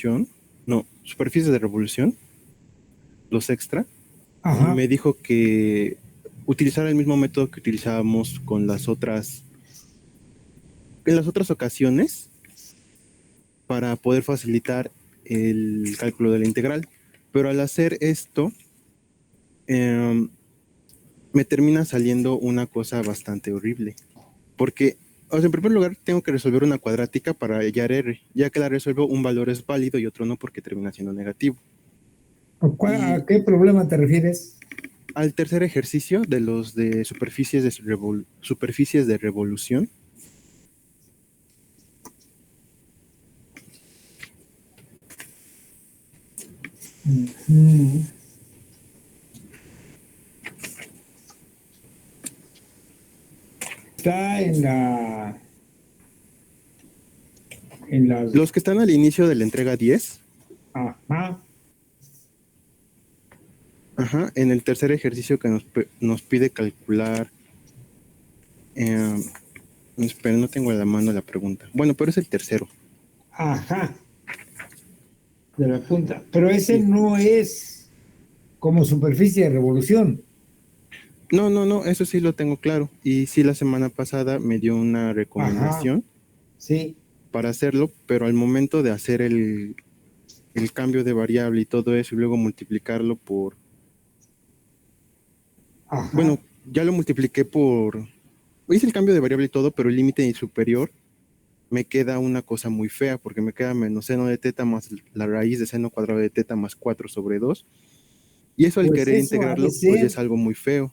revolución, no, superficies de revolución, los extra, Ajá. me dijo que utilizara el mismo método que utilizábamos con en las otras ocasiones para poder facilitar el cálculo de la integral. Pero al hacer esto, eh, me termina saliendo una cosa bastante horrible. Porque, o sea, en primer lugar, tengo que resolver una cuadrática para hallar R. Ya que la resuelvo, un valor es válido y otro no porque termina siendo negativo. Y ¿A qué problema te refieres? al tercer ejercicio de los de superficies de revolución, Ujú. Está en las, los que están al inicio de la entrega 10, ajá, ajá, en el tercer ejercicio que nos pide calcular, eh, espera, no tengo a la mano la pregunta. Bueno, pero es el tercero. ajá, de la punta. Pero ese Sí. no es como superficie de revolución. No, no, no, eso sí lo tengo claro. Y sí, la semana pasada me dio una Ajá, recomendación sí, para hacerlo, pero al momento de hacer el cambio de variable y todo eso y luego multiplicarlo por, bueno, ajá. ya lo multipliqué por, hice el cambio de variable y todo, pero el límite superior me queda una cosa muy fea porque me queda menos seno de teta más la raíz de seno cuadrado de teta más 4 sobre 2. Y eso al Pues querer eso ha de integrarlo, pues ya es ser. algo muy feo.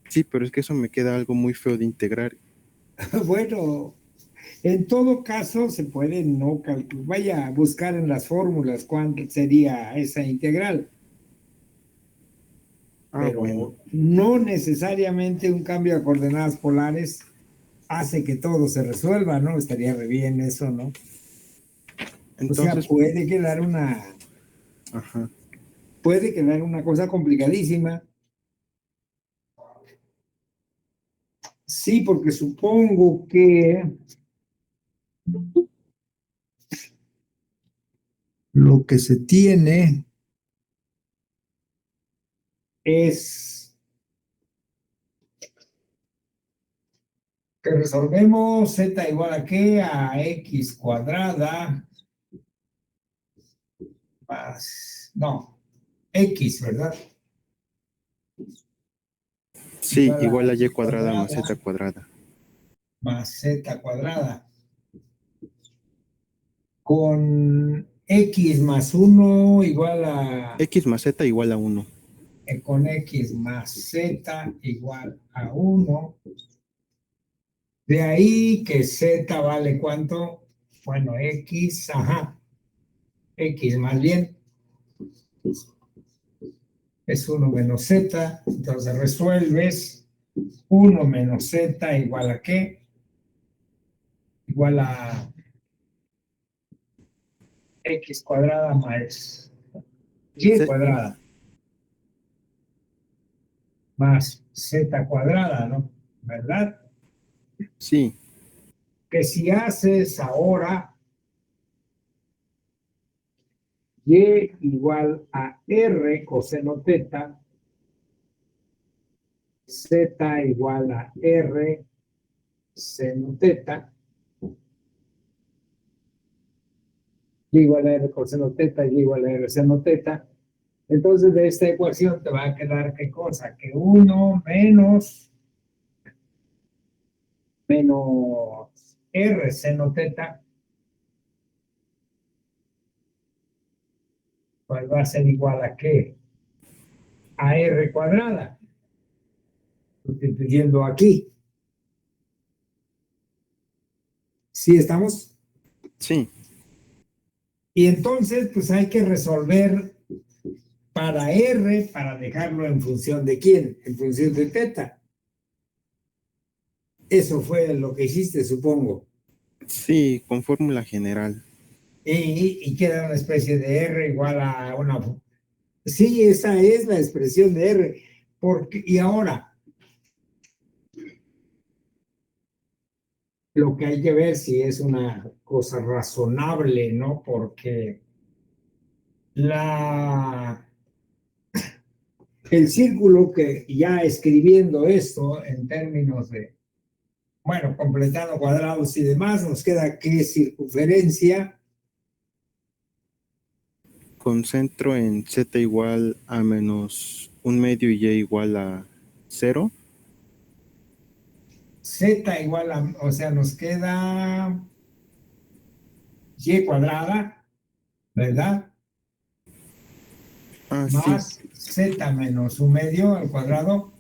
Sí, pero es que eso me queda algo muy feo de integrar. Bueno, en todo caso se puede no calcular. Vaya a buscar en las fórmulas cuánto sería esa integral, Ah, bueno. pero no necesariamente un cambio de coordenadas polares hace que todo se resuelva, ¿no? Estaría re bien eso, ¿no? O sea, Entonces, ajá. puede quedar una cosa complicadísima. Sí, porque supongo que lo que se tiene es que resolvemos z igual a qué, a x cuadrada más, no, x, ¿verdad? Sí, Igual a igual a y x cuadrada más cuadrada z cuadrada. más z cuadrada con x más uno igual a, X más z igual a 1. con x más z igual a uno. De ahí que z vale cuánto, bueno, x, ajá, x más bien es uno menos z, entonces resuelves uno menos z igual a qué, igual a x cuadrada más y cuadrada más z cuadrada, ¿no? ¿Verdad? Sí, Que si haces ahora y igual a r coseno teta, z igual a r seno teta, y igual a r coseno teta, y igual a r seno teta. Entonces de esta ecuación te va a quedar qué cosa, que 1 menos r seno teta, pues va a ser igual a qué, a r cuadrada, sustituyendo aquí. ¿Sí estamos? sí. Y entonces pues hay que resolver para r, para dejarlo en función de quién, en función de teta. Eso fue lo que hiciste, supongo. Sí, con fórmula general. Y queda una especie de r igual a una. Sí, esa es la expresión de r. Y ahora, Lo que hay que ver si es una cosa razonable, ¿no? Porque el círculo que ya escribiendo esto en términos de, bueno, completando cuadrados y demás, nos queda que circunferencia Concentro en z igual a menos un medio y y igual a 0. z igual a, o sea, nos queda y cuadrada, ¿verdad? Ah, sí. Más z menos un medio al cuadrado,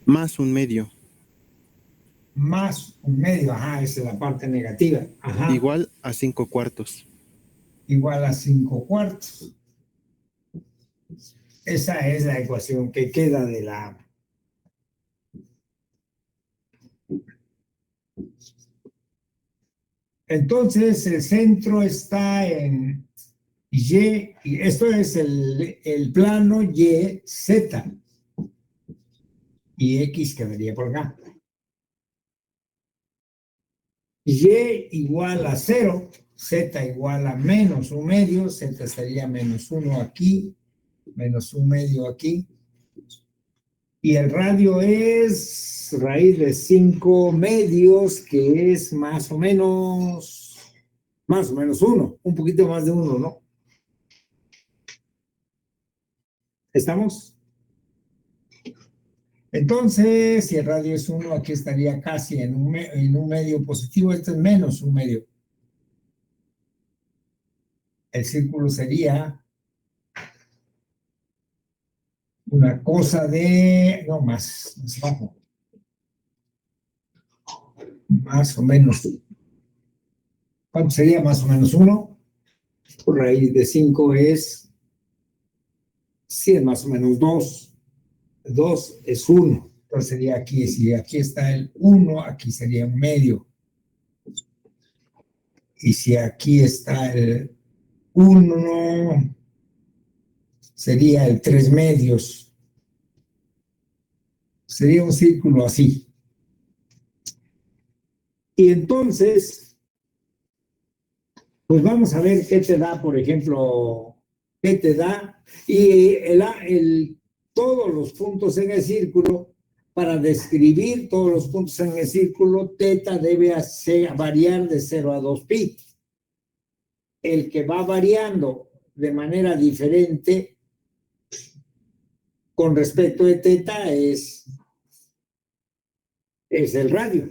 Más un medio. más un medio, ajá, esa es la parte negativa, ajá, Igual a 5 cuartos. igual a 5 cuartos. Esa es la ecuación que queda de la... Entonces, el centro está en y esto es el plano y, z, y x quedaría por acá. Y igual a 0, z igual a menos un medio, z sería menos 1 aquí, menos un medio aquí. Y el radio es raíz de 5 medios, que es más o menos 1, un poquito más de 1, ¿no? ¿Estamos? Entonces, si el radio es 1, aquí estaría casi en un medio positivo, esto es menos un medio. El círculo sería una cosa de, no, más bajo, más o menos. ¿Cuánto sería más o menos 1? Raíz de 5 es, sí, es más o menos 2. 2 es 1. Entonces sería aquí, si aquí está el 1, aquí sería un medio. Y si aquí está el 1, sería el 3 medios. Sería un círculo así. Y entonces, pues vamos a ver qué te da, por ejemplo, qué te da. Y todos los puntos en el círculo, para describir todos los puntos en el círculo, teta debe variar de 0 a 2pi. El que va variando de manera diferente con respecto de teta es el radio,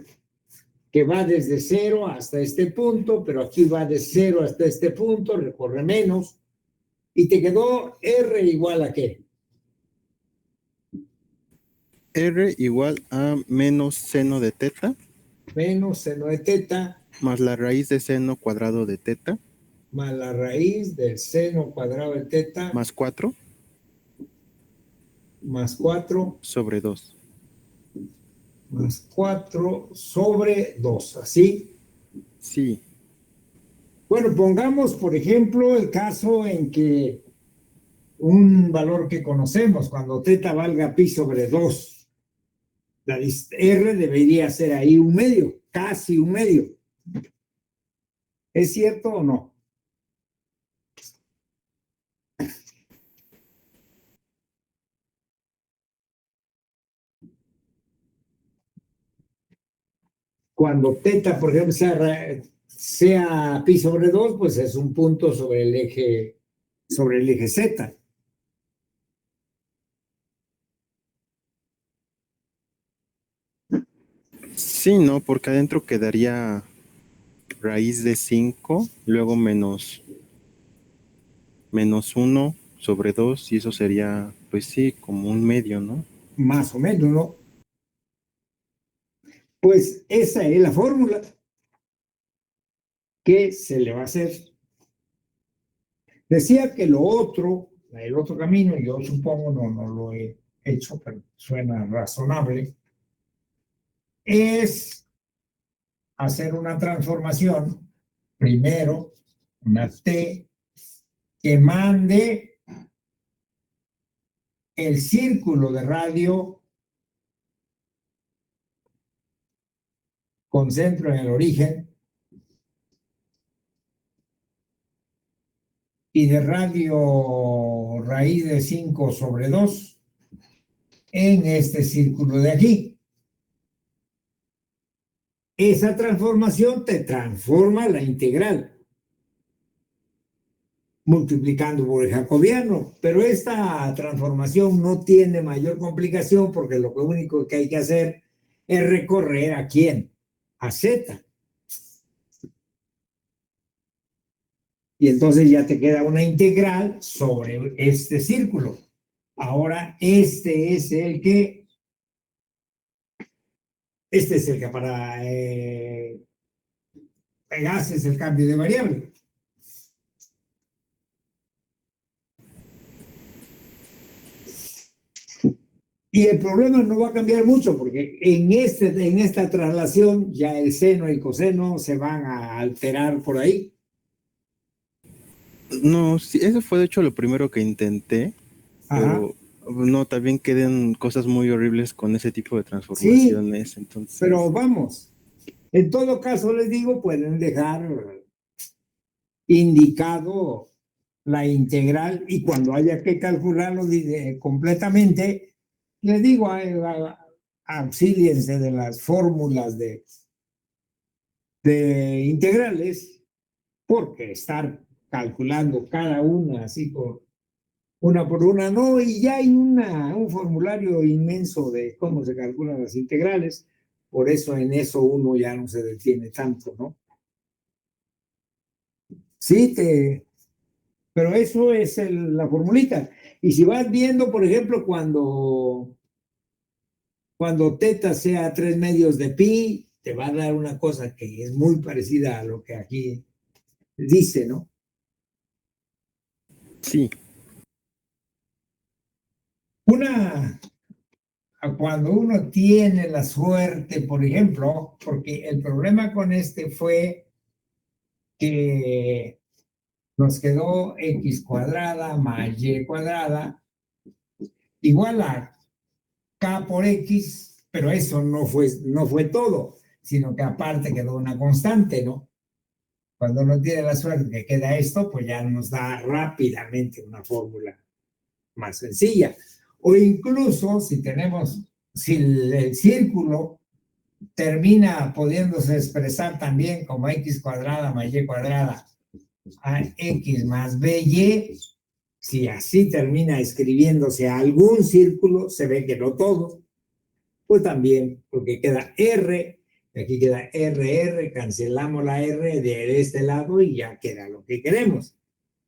que va desde 0 hasta este punto, pero aquí va de 0 hasta este punto, recorre menos, y te quedó R igual a ¿qué? R igual a menos seno de teta Menos seno de teta más la raíz de seno cuadrado de teta más la raíz del seno cuadrado de teta más 4 más 4 sobre 2. más 4 sobre 2, ¿así? Sí. Bueno, pongamos, por ejemplo, el caso en que un valor que conocemos, cuando teta valga pi sobre 2, la R debería ser ahí un medio, casi un medio. ¿Es cierto o no? Cuando teta, por ejemplo, sea pi sobre 2, pues es un punto sobre el eje Z. Sí, no, porque adentro quedaría raíz de 5, luego menos 1 sobre 2, y eso sería, pues sí, como un medio, ¿no? Más o menos, ¿no? Pues esa es la fórmula. ¿Qué se le va a hacer? Decía que el otro camino, yo supongo, no lo he hecho, pero suena razonable, es hacer una transformación, primero, una T, que mande el círculo de radio concentro en el origen y de radio raíz de 5 sobre 2 en este círculo de aquí. Esa transformación te transforma la integral, multiplicando por el jacobiano, pero esta transformación no tiene mayor complicación porque lo único que hay que hacer es recorrer ¿a quién? A Z. Y entonces ya te queda una integral sobre este círculo. Ahora este es el que para haces el cambio de variable. Y el problema no va a cambiar mucho porque en esta traslación ya el seno y el coseno se van a alterar por ahí. No, sí, eso fue de hecho lo primero que intenté, Ajá. pero no, también quedan cosas muy horribles con ese tipo de transformaciones, Sí, entonces... pero vamos, en todo caso les digo, pueden dejar indicado la integral y cuando haya que calcularlo completamente, les digo, auxíliense de las fórmulas de integrales, porque estar calculando cada una así por una, no, y ya hay un formulario inmenso de cómo se calculan las integrales, por eso en eso uno ya no se detiene tanto, ¿no? Sí, pero eso es la formulita. Y si vas viendo, por ejemplo, cuando teta sea 3 medios de pi, te va a dar una cosa que es muy parecida a lo que aquí dice, ¿no? Sí. Cuando uno tiene la suerte, por ejemplo, porque el problema con este fue que nos quedó x cuadrada más y cuadrada igual a k por x, pero eso no fue todo, sino que aparte quedó una constante, ¿no? Cuando uno tiene la suerte que queda esto, pues ya nos da rápidamente una fórmula más sencilla. O incluso si el círculo termina pudiéndose expresar también como x cuadrada más y cuadrada a x más by, si así termina escribiéndose algún círculo, se ve que no todo, pues también, porque queda r, aquí queda r, cancelamos la r de este lado y ya queda lo que queremos.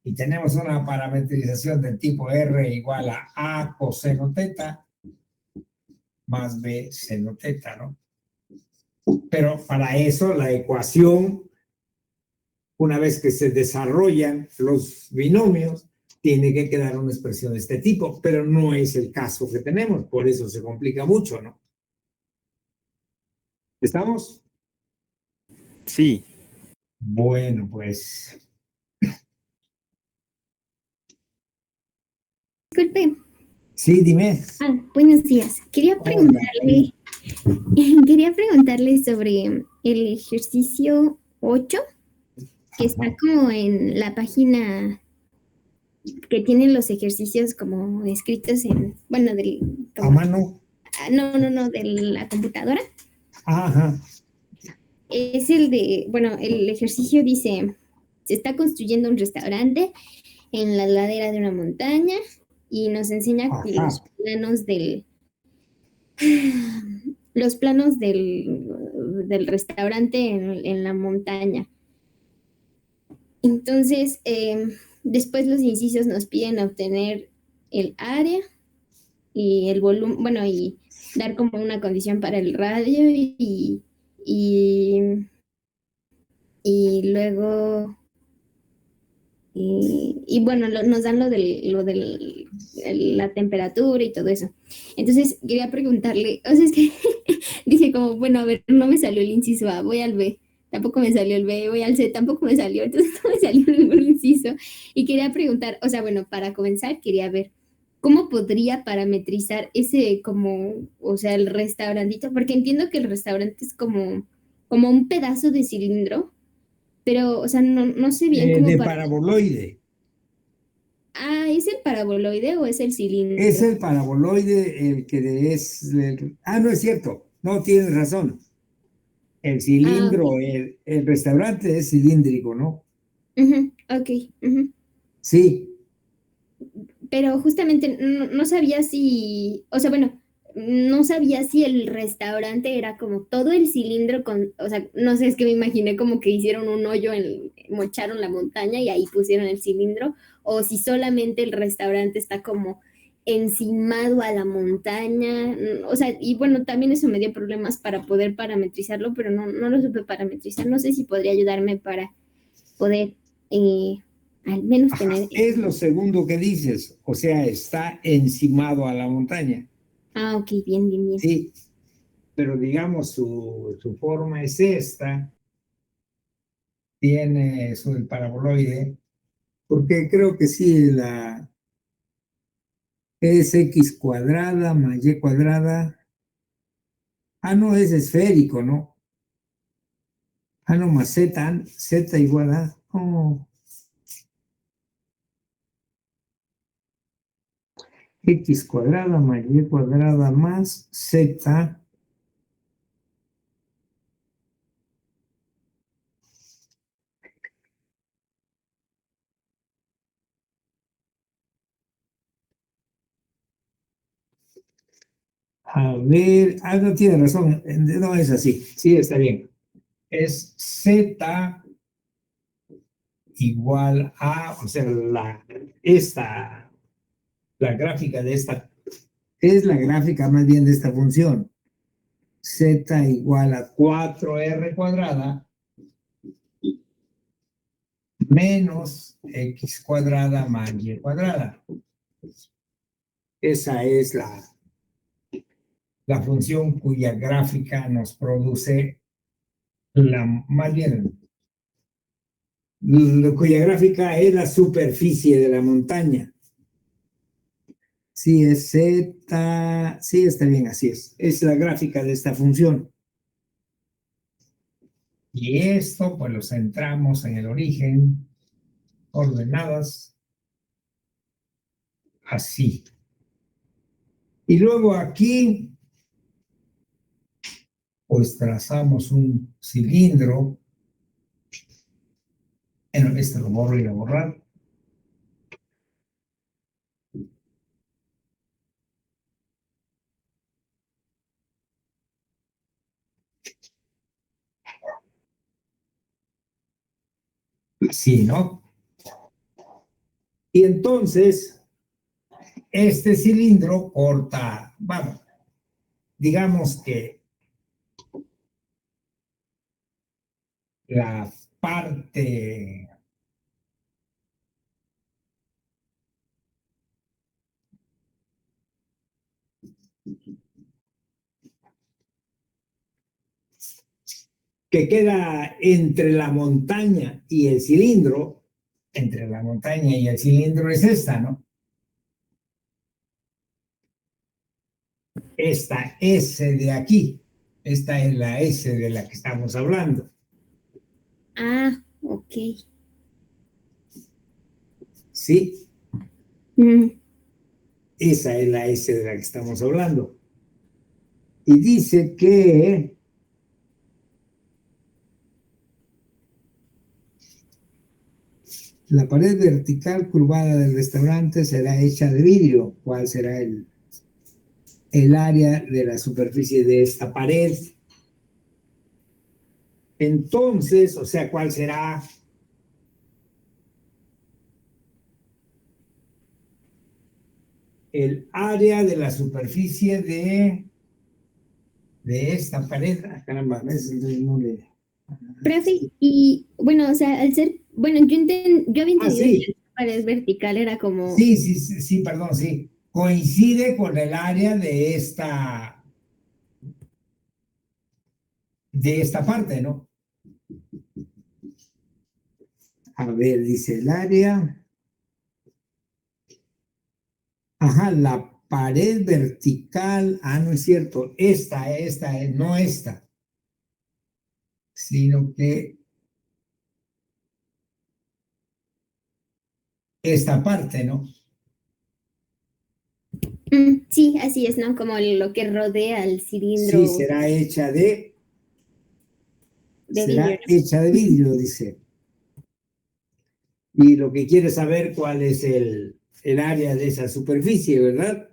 Y tenemos una parametrización del tipo r igual a coseno teta más b seno teta, ¿no? Pero para eso la ecuación, una vez que se desarrollan los binomios, tiene que quedar una expresión de este tipo, pero no es el caso que tenemos, por eso se complica mucho, ¿no? ¿Estamos? Sí. Bueno, pues. Disculpe. Sí, dime. Buenos días. Quería Hola. preguntarle sobre el ejercicio 8, que está como en la página que tiene los ejercicios como escritos bueno, ¿A mano? No, de la computadora. Ajá. Es el ejercicio dice, se está construyendo un restaurante en la ladera de una montaña y nos enseña los planos del restaurante en la montaña. Entonces, después los incisos nos piden obtener el área y el volumen, bueno, y dar como una condición para el radio y luego, bueno, nos dan lo de la temperatura y todo eso. Entonces, quería preguntarle, o sea, es que dije como, bueno, a ver, no me salió el inciso A, voy al B, tampoco me salió el B, voy al C, tampoco me salió, entonces no me salió ningún inciso. Y quería preguntar, o sea, bueno, para comenzar, quería ver cómo podría parametrizar ese como, o sea, el restaurantito, porque entiendo que el restaurante es como como un pedazo de cilindro, pero, o sea, no sé bien cómo De para... paraboloide. Ah, ¿es el paraboloide o es el Es cilindro? el paraboloide el que no es cierto. No, tienes razón. El Ah, ok. cilindro, el restaurante es cilíndrico, ¿no? Ujú, ok. Ujú. Sí. Pero justamente no sabía si, o sea, bueno, no sabía si el restaurante era como todo el cilindro con, o sea, no sé, es que me imaginé como que hicieron un hoyo, mocharon la montaña y ahí pusieron el cilindro, o si solamente el restaurante está como encimado a la montaña, o sea, y bueno, también eso me dio problemas para poder parametrizarlo, pero no lo supe parametrizar, no sé si podría ayudarme para poder eh, al menos tener... Ajá, es lo segundo que dices, o sea, está encimado a la montaña. Ah, ok, bien, bien, bien. Sí, pero digamos su forma es esta, tiene el paraboloide, porque creo que sí, es x cuadrada más y cuadrada. Ah, no, es esférico, ¿no? Ah, no, más z igual a, oh, x cuadrada más y cuadrada más z. A ver, no tiene razón, no es así, sí, está bien. Es z igual a, o sea, la gráfica de esta, es la gráfica más bien de esta función. Z igual a 4r cuadrada menos x cuadrada más y cuadrada. Esa es la función cuya gráfica nos produce más bien, cuya gráfica es la superficie de la montaña. Sí, es Z, sí, está bien, así es. Es la gráfica de esta función. Y esto, pues lo centramos en el origen, ordenadas, así. Y luego aquí, pues trazamos un cilindro. Bueno, este lo borro y lo borrar. Así, ¿no? Y entonces, este cilindro corta, vamos, digamos que la parte que queda entre la montaña y el cilindro, entre la montaña y el cilindro es esta, ¿no? Esta S de aquí, esta es la S de la que estamos hablando. Ah, ok. Sí, Mm. esa es la S de la que estamos hablando. Y dice que la pared vertical curvada del restaurante será hecha de vidrio. ¿Cuál será el área de la superficie de esta pared? Entonces, o sea, ¿cuál será el área de la superficie de esta pared? Ah, caramba, entonces no le... Profe, y bueno, o sea, al ser, bueno, yo había Ah, entendido que sí, la pared vertical era como, sí, perdón, sí. Coincide con el área de esta parte, ¿no? A ver, dice el área. Ajá, la pared vertical. Ah, no es cierto. No esta. sino que esta parte, ¿no? Sí, así es, ¿no? Como lo que rodea al cilindro. Sí, será hecha de vidrio. hecha de vidrio, dice. Y lo que quiere saber cuál es el área de esa superficie, ¿verdad?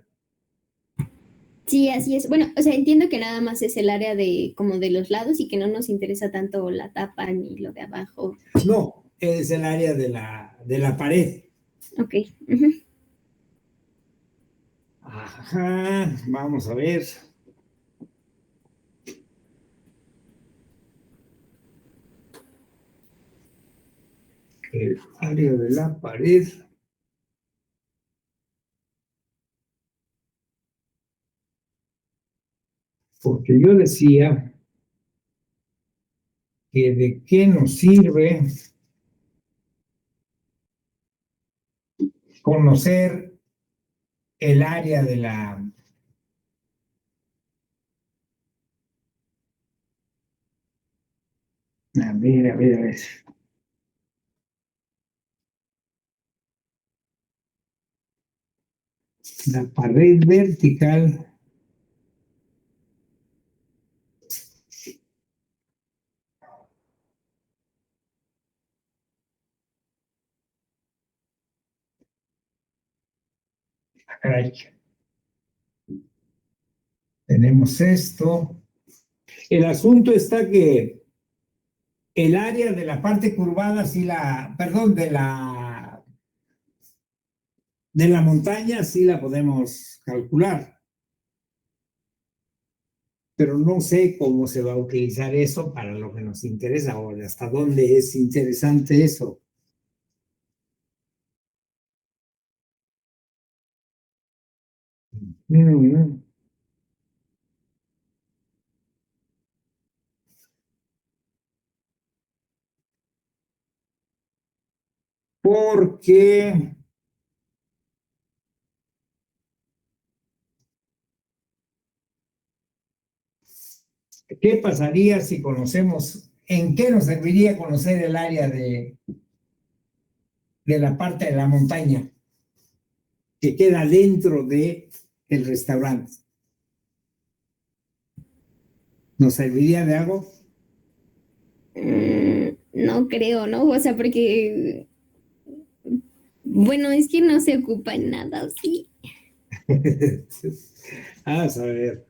Sí, así es. Bueno, o sea, entiendo que nada más es el área de como de los lados y que no nos interesa tanto la tapa ni lo de abajo. No, es el área de la pared. Ok. Ajá, vamos a ver. El área de la pared. Porque yo decía que de qué nos sirve conocer el área de la... A ver, a ver, a ver. La pared vertical. Caray. Tenemos esto. El asunto está que el área de la parte curvada, sí perdón, de la montaña sí la podemos calcular. Pero no sé cómo se va a utilizar eso para lo que nos interesa ahora, hasta dónde es interesante eso. Porque ¿qué pasaría si conocemos, en qué nos serviría conocer el área de la parte de la montaña que queda dentro de el restaurante? ¿Nos serviría de algo? No creo, ¿no? O sea, porque, bueno, es que no se ocupa en nada, sí. A ver.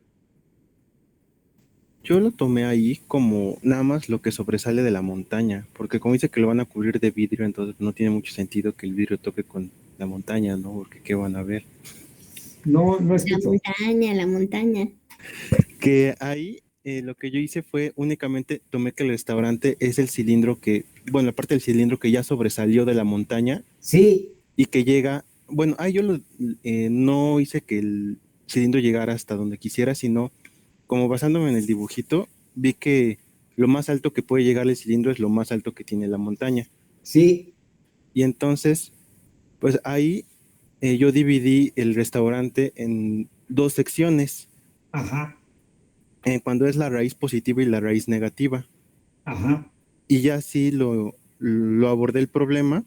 Yo lo tomé ahí como nada más lo que sobresale de la montaña, porque como dice que lo van a cubrir de vidrio, entonces no tiene mucho sentido que el vidrio toque con la montaña, ¿no? Porque ¿qué van a ver? No, no La escucho. montaña, la montaña. Que ahí lo que yo hice fue únicamente tomé que el restaurante es el cilindro que, bueno, la parte del cilindro que ya sobresalió de la montaña Sí, y que llega, bueno, ahí yo no hice que el cilindro llegara hasta donde quisiera, sino como basándome en el dibujito, vi que lo más alto que puede llegar el cilindro es lo más alto que tiene la montaña. sí, Y entonces, pues ahí yo dividí el restaurante en dos secciones, ajá, cuando es la raíz positiva y la raíz negativa. ajá, Y ya así lo abordé el problema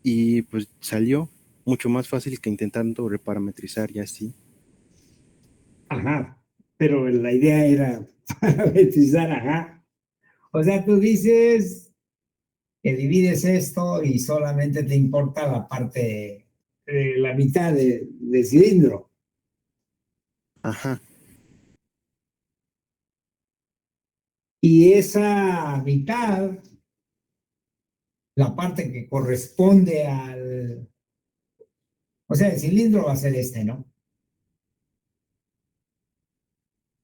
y pues salió mucho más fácil que intentando reparametrizar y así. ajá. Pero la idea era parametrizar, ajá. O sea, tú dices que divides esto y solamente te importa la parte, la mitad del cilindro. Ajá. Y esa mitad, la parte que corresponde o sea, el cilindro va a ser este, ¿no?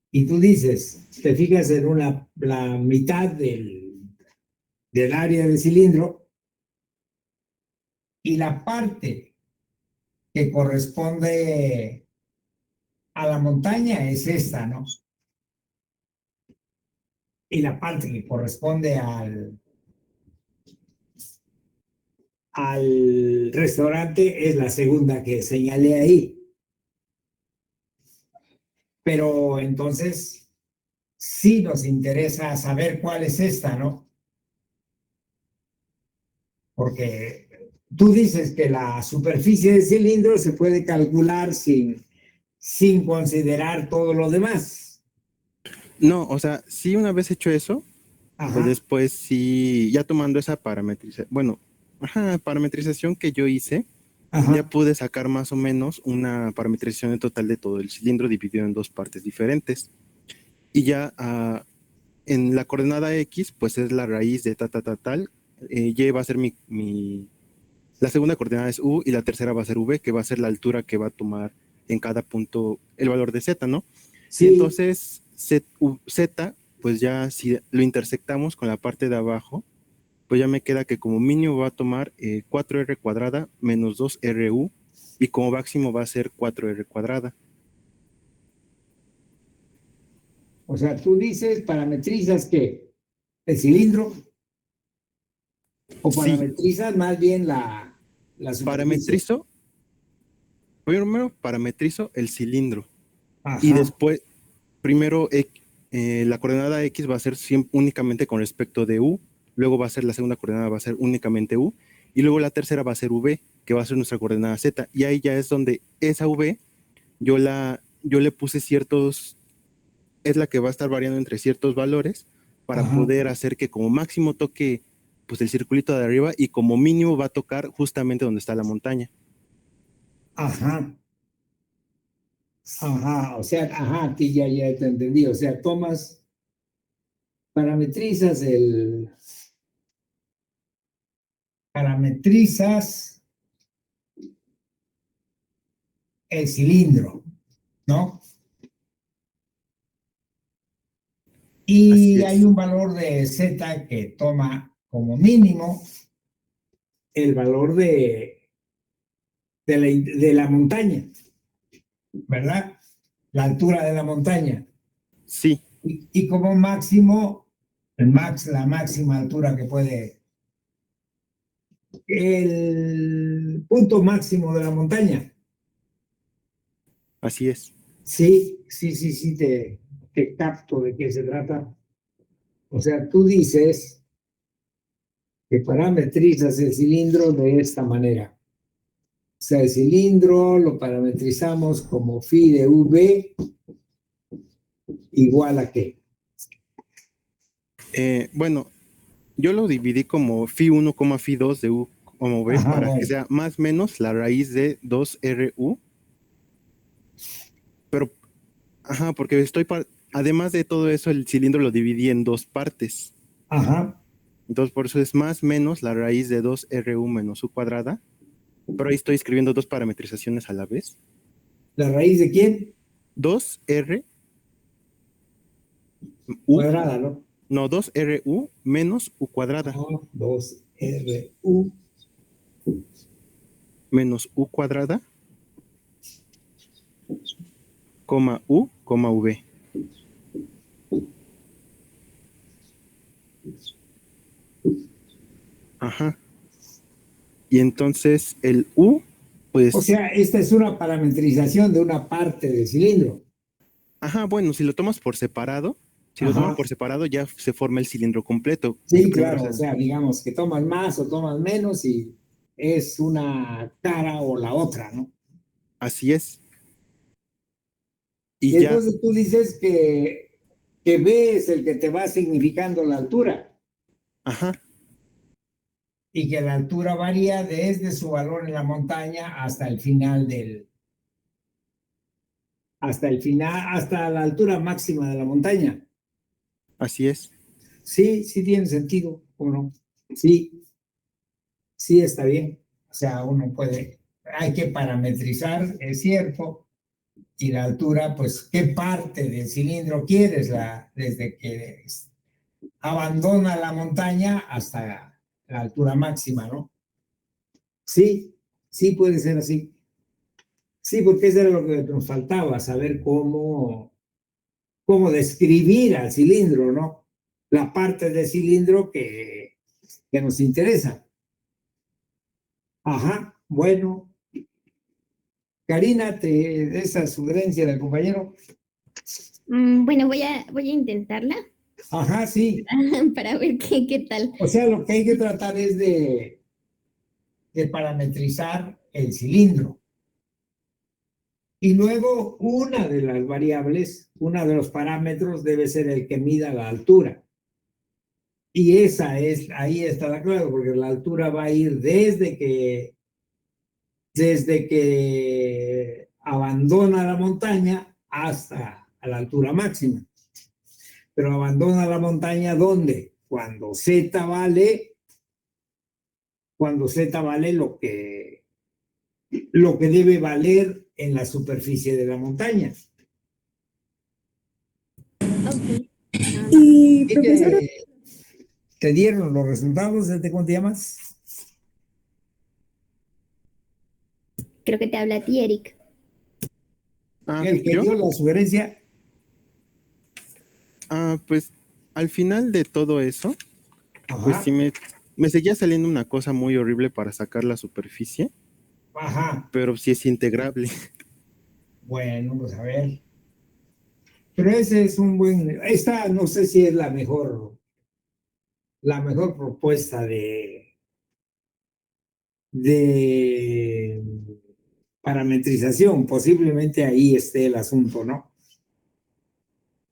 Y tú dices, te fijas en la mitad del área del cilindro y la parte que corresponde a la montaña es esta, ¿no? Y la parte que corresponde al restaurante es la segunda que señalé ahí. Pero entonces, sí nos interesa saber cuál es esta, ¿no? Porque tú dices que la superficie del cilindro se puede calcular sin considerar todo lo demás. No, o sea, sí una vez hecho eso, pues Ajá, después sí, ya tomando esa parametrización, bueno, parametrización que yo hice, ya ajá, pude sacar más o menos una parametrización total de todo el cilindro dividido en dos partes diferentes. Y ya en la coordenada X, pues es la raíz de tal. Y va a ser la segunda coordenada es U y la tercera va a ser V, que va a ser la altura que va a tomar en cada punto el valor de Z, ¿no? Y sí, entonces Z, pues ya si lo intersectamos con la parte de abajo, pues ya me queda que como mínimo va a tomar 4R cuadrada menos 2RU y como máximo va a ser 4R cuadrada. o sea, tú dices, parametrizas que el cilindro o Sí, parametrizas más bien la superficie. parametrizo, primero parametrizo el cilindro y Ajá, después, primero la coordenada X va a ser únicamente con respecto de U, luego va a ser la segunda coordenada, va a ser únicamente U, y luego la tercera va a ser V, que va a ser nuestra coordenada Z, y ahí ya es donde esa V yo le puse ciertos, es la que va a estar variando entre ciertos valores para ajá, poder hacer que como máximo toque pues el circulito de arriba y como mínimo va a tocar justamente donde está la montaña. ajá, ajá, o sea, ajá, aquí ya te entendí, o sea, parametrizas parametrizas el cilindro, ¿no? Así Y hay es. un valor de Z que toma como mínimo el valor de la montaña, ¿verdad? La altura de la montaña. Sí, Y como máximo, la máxima altura que puede, el punto máximo de la montaña. así es. Sí, te capto de qué se trata. O sea, tú dices que parametrizas el cilindro de esta manera. O sea, el cilindro lo parametrizamos como phi de V igual a qué. Bueno, yo lo dividí como phi 1, phi 2 de U como V Ajá, para que bueno. sea más o menos la raíz de 2RU, pero, porque además de todo eso, el cilindro lo dividí en dos partes. Ajá. Entonces, por eso es más o menos la raíz de 2RU menos U cuadrada, pero ahí estoy escribiendo dos parametrizaciones a la vez. ¿La raíz de quién? 2RU, Cuadrada, ¿no? no, 2RU menos U cuadrada, Ajá, 2RU. menos U cuadrada, U, V. Ajá. Y entonces el U, O pues, sea, esta es una parametrización de una parte del cilindro. bueno, si lo tomas por separado, Ajá. ya se forma el cilindro completo, porque Sí, primero claro, o sea, digamos que tomas más o tomas menos y es una cara o la otra, ¿no? así es. Y Y ya, entonces tú dices que B es el que te va significando la altura ajá, y que la altura varía desde su valor en la montaña hasta el final hasta la altura máxima de la montaña. así es. Sí tiene sentido, ¿o no? Sí, sí está bien. O sea, hay que parametrizar, es cierto, y la altura, pues, ¿qué parte del cilindro quieres? Desde que abandona la montaña hasta la altura máxima, ¿no? Sí, sí puede ser así. Sí, porque eso era lo que nos faltaba, saber cómo describir al cilindro, ¿no? La parte del cilindro que nos interesa. Ajá, bueno. Karina, esa sugerencia del compañero. Bueno, voy a intentarla Ajá, sí. para ver qué tal. O sea, lo que hay que tratar es de parametrizar el cilindro. Y luego una de las variables, uno de los parámetros debe ser el que mida la altura. Y esa es, ahí está la clave, porque la altura va a ir desde que abandona la montaña hasta a la altura máxima. Pero abandona la montaña ¿dónde? Cuando Z vale lo que debe valer en la superficie de la montaña. Ok. Y profesora, ¿Te dieron los resultados? ¿De cuánto llamas? Creo que te habla a ti, Eric. El que ¿Yo? dio la sugerencia. Pues al final de todo eso, pues Ajá, sí me seguía saliendo una cosa muy horrible para sacar la superficie, ajá. pero sí es integrable. Bueno, pues a ver. Pero ese es un buen. Esta no sé si es la mejor propuesta de parametrización. Posiblemente ahí esté el asunto, ¿no?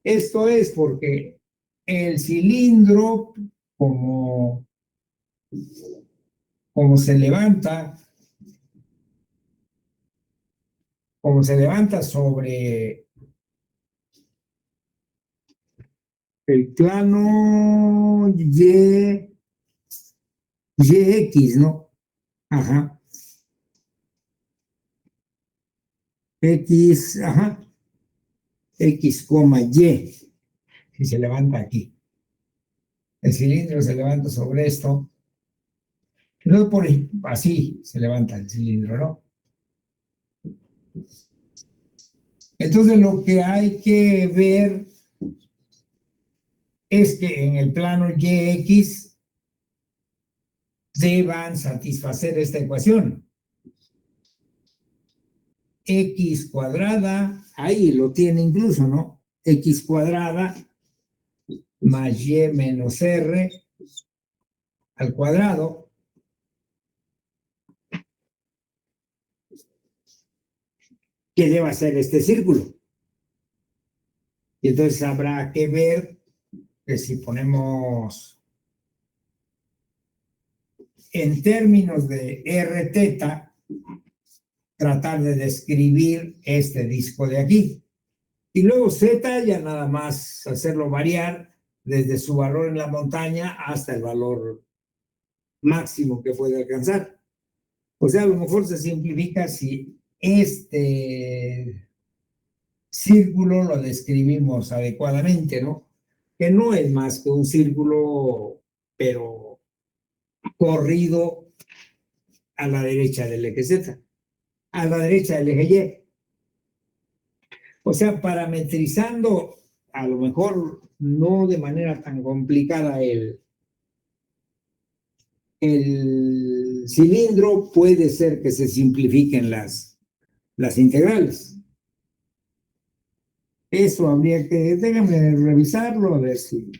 Esto es porque el cilindro, como, como se levanta, sobre el plano YX, ¿no? Ajá. X, ajá. X, Y. Si se levanta aquí. El cilindro se levanta sobre esto. Luego por así se levanta el cilindro, ¿no? Entonces lo que hay que ver es que en el plano YX deban satisfacer esta ecuación. X cuadrada, ahí lo tiene incluso, ¿no? X cuadrada más Y menos R al cuadrado, que deba ser este círculo. Y entonces habrá que ver que si ponemos en términos de R teta, tratar de describir este disco de aquí. Y luego Z ya nada más hacerlo variar desde su valor en la montaña hasta el valor máximo que puede alcanzar. O sea, a lo mejor se simplifica si este círculo lo describimos adecuadamente, ¿no? Que no es más que un círculo, pero corrido a la derecha del eje Z, a la derecha del eje Y. O sea, parametrizando, a lo mejor no de manera tan complicada el cilindro, puede ser que se simplifiquen las integrales. Eso habría que, déjame revisarlo a ver si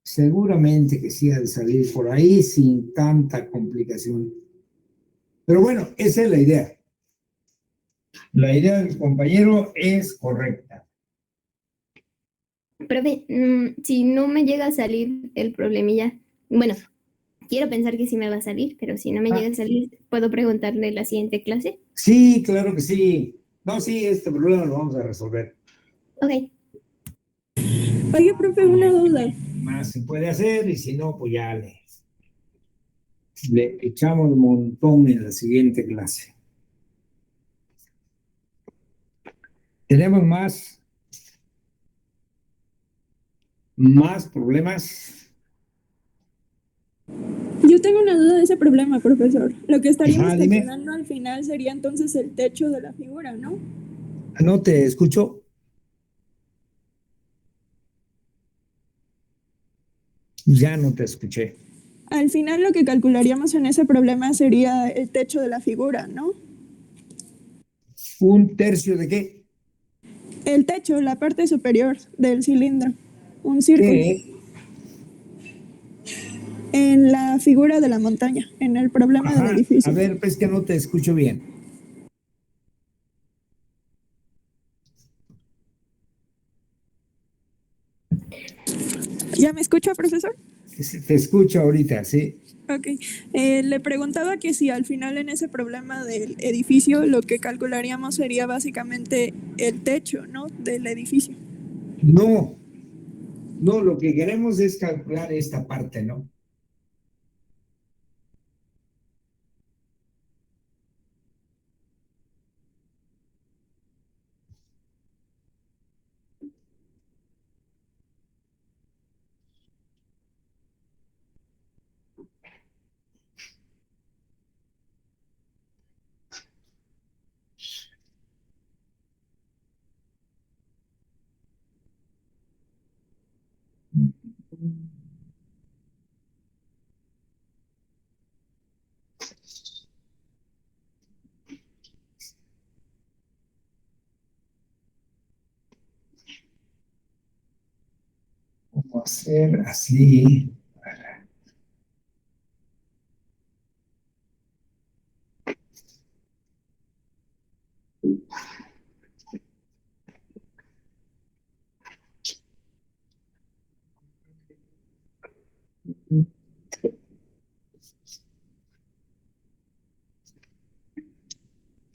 seguramente que sí ha de salir por ahí sin tanta complicación. Pero bueno, esa es la idea. La idea del compañero es correcta. Profe, si no me llega a salir el problemilla, bueno, quiero pensar que sí me va a salir, pero si no me llega a salir, ¿puedo preguntarle la siguiente clase? Sí, claro que sí. No, sí, este problema lo vamos a resolver. Ok. oye, profe, una duda. Más se puede hacer y si no, pues ya le echamos un montón en la siguiente clase. Tenemos más problemas. Yo tengo una duda de ese problema, profesor. Lo que estaríamos Ajá, dime. calculando al final sería entonces el techo de la figura, ¿no? No te escucho. Ya no te escuché. Al final lo que calcularíamos en ese problema sería el techo de la figura, ¿no? ¿Un tercio de qué? El techo, la parte superior del cilindro, un círculo. ¿Qué? En la figura de la montaña, en el problema del Ajá, a edificio. ver, pues que no te escucho bien. ¿Ya me escucha, profesor? Te escucho ahorita, sí. Ok. Le preguntaba que si al final en ese problema del edificio lo que calcularíamos sería básicamente el techo, ¿no? Del edificio. No, no, lo que queremos es calcular esta parte, ¿no? Vamos a hacer así.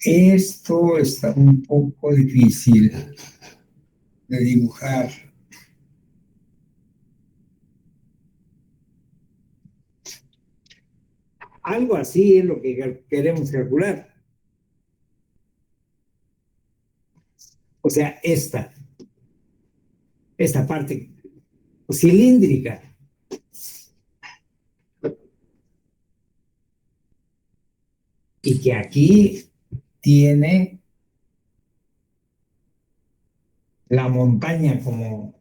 Esto está un poco difícil de dibujar. Algo así es lo que queremos calcular. O sea, esta parte cilíndrica. Y que aquí tiene la montaña como...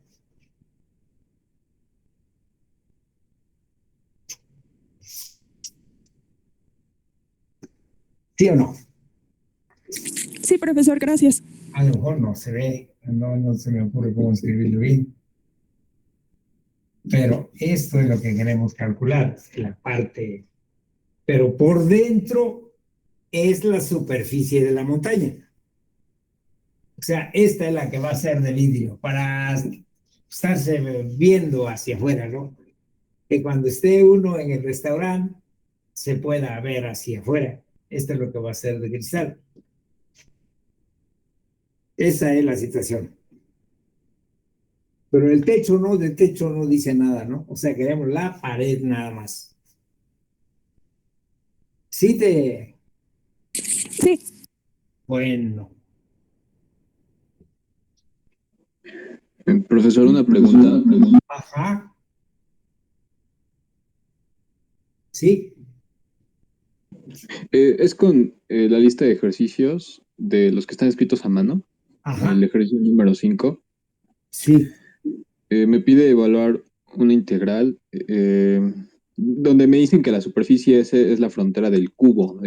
¿Sí o no? Sí, profesor, gracias. A lo mejor no se ve, no se me ocurre cómo escribirlo bien. Pero esto es lo que queremos calcular, la parte. Pero por dentro es la superficie de la montaña. O sea, esta es la que va a ser de vidrio para estarse viendo hacia afuera, ¿no? Que cuando esté uno en el restaurante se pueda ver hacia afuera. Esto es lo que va a ser de cristal. Esa es la situación. Pero el techo no, del techo no dice nada, ¿no? O sea, queremos la pared nada más. Sí te... Sí. Bueno. Profesor, una pregunta. Ajá. Sí. Es con la lista de ejercicios de los que están escritos a mano, Ajá. el ejercicio número 5. Sí. Me pide evaluar una integral donde me dicen que la superficie es la frontera del cubo.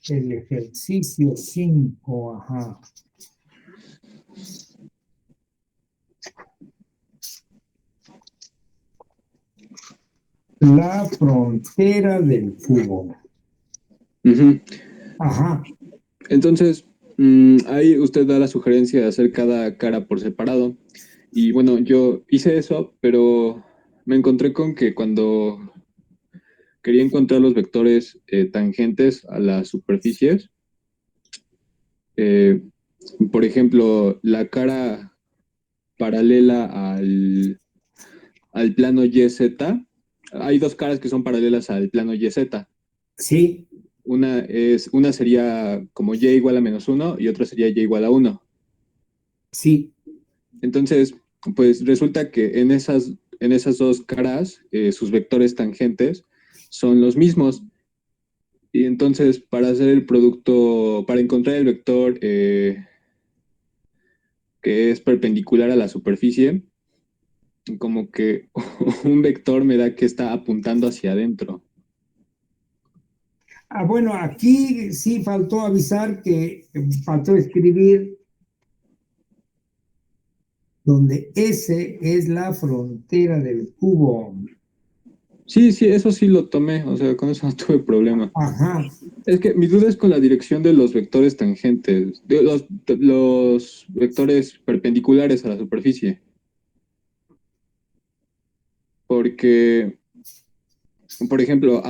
El ejercicio 5, ajá. La frontera del cubo. Ujú. Ajá. Entonces, ahí usted da la sugerencia de hacer cada cara por separado. Y bueno, yo hice eso, pero me encontré con que cuando quería encontrar los vectores tangentes a las superficies, eh, por ejemplo, la cara paralela al plano YZ, hay dos caras que son paralelas al plano YZ. Sí. Una sería como y igual a -1 y otra sería y igual a 1. Sí. Entonces, pues resulta que en esas dos caras, sus vectores tangentes son los mismos. Y entonces, para hacer el producto, para encontrar el vector que es perpendicular a la superficie, como que un vector me da que está apuntando hacia adentro. Bueno, aquí sí faltó avisar que faltó escribir donde S es la frontera del cubo. Sí, sí, eso sí lo tomé, o sea, con eso no tuve problema. Ajá. Es que mi duda es con la dirección de los vectores tangentes, de los vectores perpendiculares a la superficie. Porque, por ejemplo,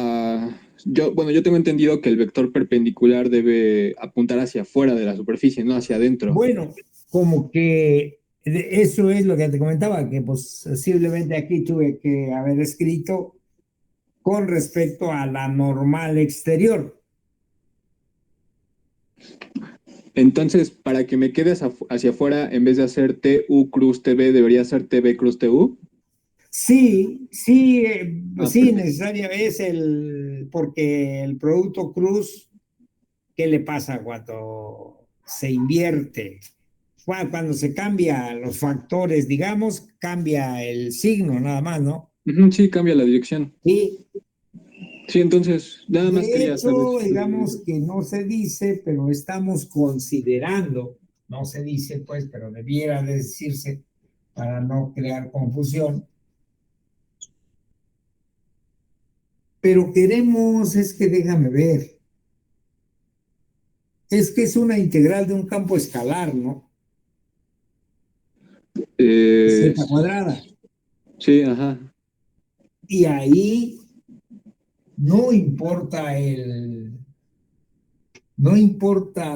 yo tengo entendido que el vector perpendicular debe apuntar hacia afuera de la superficie, no hacia adentro. Bueno, como que eso es lo que te comentaba, que posiblemente aquí tuve que haber escrito con respecto a la normal exterior. Entonces, para que me quede hacia afuera, en vez de hacer TU cruz TB, debería ser TB cruz TU. Sí, sí, sí, Perfecto. necesaria es porque el producto cruz, ¿qué le pasa cuando se invierte? Cuando se cambia los factores, digamos, cambia el signo nada más, ¿no? Ujú, sí, cambia la dirección. Sí, Sí, entonces, nada más de quería saber. hecho, digamos que no se dice, pero estamos considerando, no se dice pues, pero debiera decirse para no crear confusión, pero queremos, es que déjame ver, es que es una integral de un campo escalar, ¿no? Eh, Z cuadrada. sí, ajá. Y ahí no importa no importa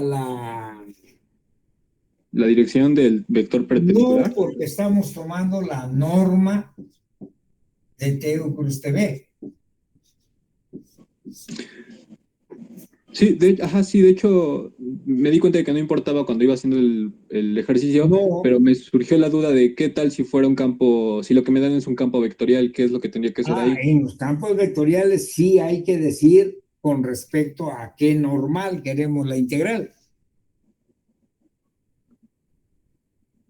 La dirección del vector no, perpendicular. porque estamos tomando la norma de TU cruz TV. Sí, sí, de hecho, me di cuenta de que no importaba cuando iba haciendo el ejercicio, No, pero me surgió la duda de qué tal si fuera un campo, si lo que me dan es un campo vectorial, ¿qué es lo que tendría que ser ahí? en los campos vectoriales sí hay que decir con respecto a qué normal queremos la integral.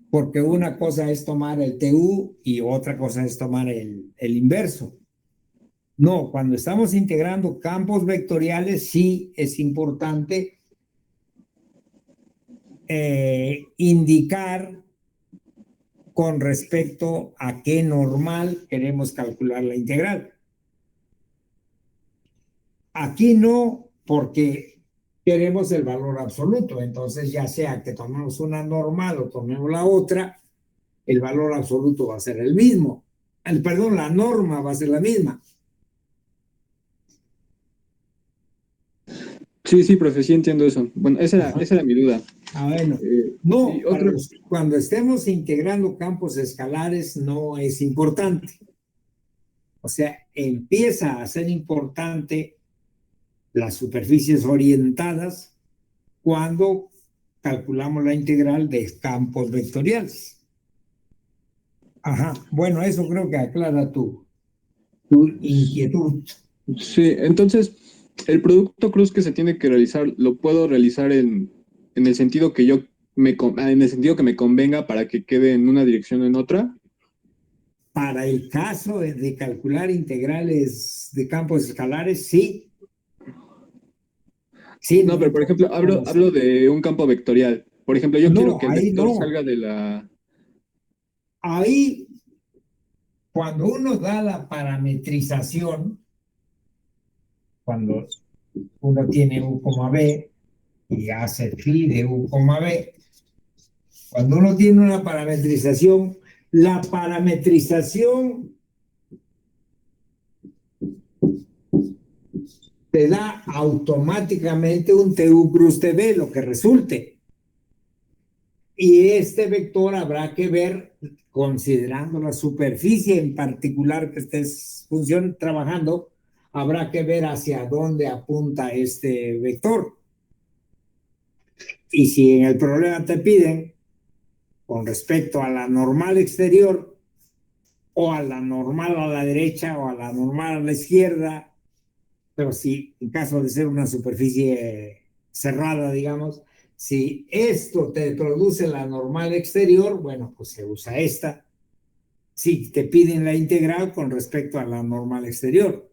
Porque una cosa es tomar el TU y otra cosa es tomar el inverso. No, cuando estamos integrando campos vectoriales sí es importante indicar con respecto a qué normal queremos calcular la integral. Aquí no, porque queremos el valor absoluto. Entonces, ya sea que tomemos una normal o tomemos la otra, el valor absoluto va a ser el mismo. Perdón, la norma va a ser la misma. Sí, sí, profe, sí entiendo eso. Bueno, esa era mi duda. Bueno, Y no, otra, cuando estemos integrando campos escalares no es importante. O sea, empieza a ser importante las superficies orientadas cuando calculamos la integral de campos vectoriales. Ajá, bueno, eso creo que aclara tu inquietud. sí, entonces, el producto cruz que se tiene que realizar, ¿lo puedo realizar en el sentido que en el sentido que me convenga para que quede en una dirección o en otra? Para el caso de calcular integrales de campos escalares, sí. Sí, No, no pero por ejemplo, importa cómo hablo sea. de un campo vectorial. Por ejemplo, yo quiero No, que el ahí vector no. salga de la... Ahí, cuando uno da la parametrización, cuando uno tiene U, B y hace phi de U, B, cuando uno tiene una parametrización, la parametrización te da automáticamente un TU cruz TB, lo que resulte. Y este vector habrá que ver, considerando la superficie en particular que estés trabajando, habrá que ver hacia dónde apunta este vector. Y si en el problema te piden con respecto a la normal exterior o a la normal a la derecha o a la normal a la izquierda, pero si en caso de ser una superficie cerrada, digamos, si esto te produce la normal exterior, bueno, pues se usa esta. Si te piden la integral con respecto a la normal exterior.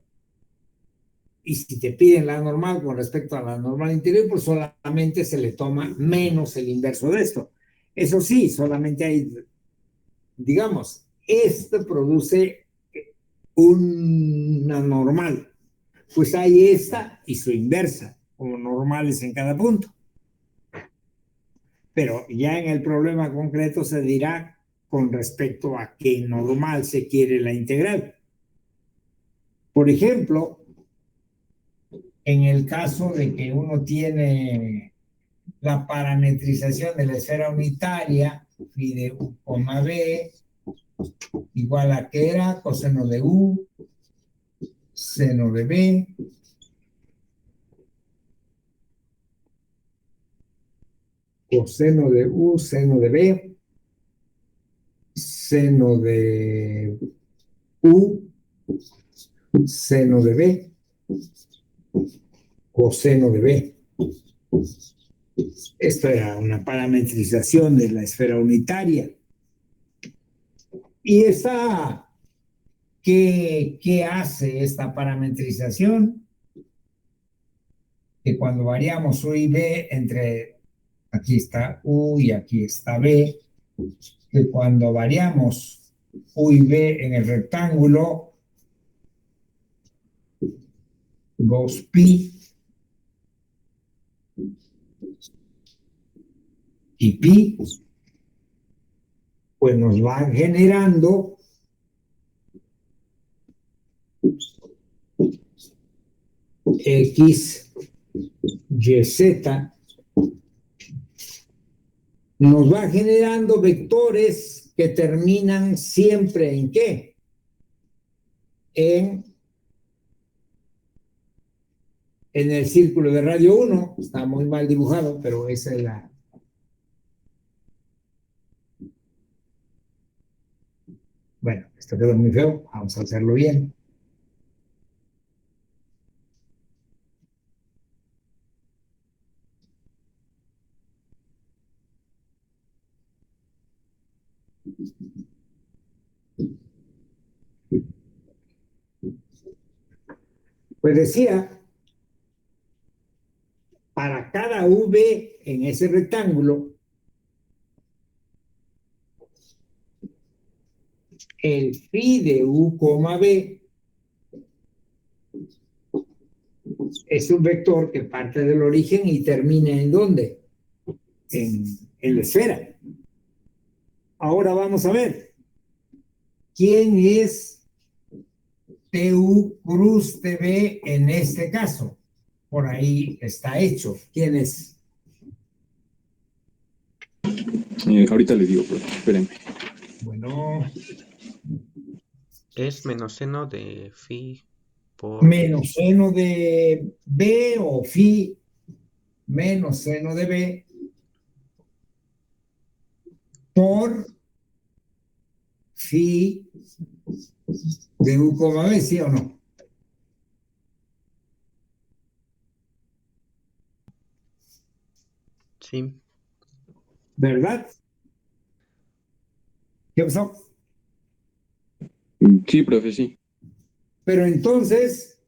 Y si te piden la normal con respecto a la normal interior, pues solamente se le toma menos el inverso de esto. Eso sí, solamente hay, digamos, esto produce una normal. Pues hay esta y su inversa, como normales en cada punto. Pero ya en el problema concreto se dirá con respecto a qué normal se quiere la integral. Por ejemplo, en el caso de que uno tiene la parametrización de la esfera unitaria, phi de u, b, igual a que era coseno de u, seno de b, coseno de u, seno de b, seno de u, seno de b, coseno de b. Esto era una parametrización de la esfera unitaria. Y esta, ¿qué hace esta parametrización? Que cuando variamos u y b entre, aquí está u y aquí está b, que cuando variamos u y b en el rectángulo, 2pi y pi, pues nos van generando x, y, z, nos va generando vectores que terminan siempre en ¿qué? En el círculo de radio 1, está muy mal dibujado, pero esa es la... Bueno, esto quedó muy feo, vamos a hacerlo bien. Pues decía, para cada v en ese rectángulo, el phi de u, b es un vector que parte del origen y termina ¿en dónde? En la esfera. Ahora vamos a ver, ¿quién es TU cruz TB en este caso? Por ahí está hecho. ¿Quién es? Ahorita le digo, pero espérenme. Bueno, Es menos seno de phi por... menos seno de B o phi menos seno de B por phi de u, b, ¿sí o no? Sí. ¿Verdad? ¿Qué pasó? Sí, profe, sí. Pero entonces,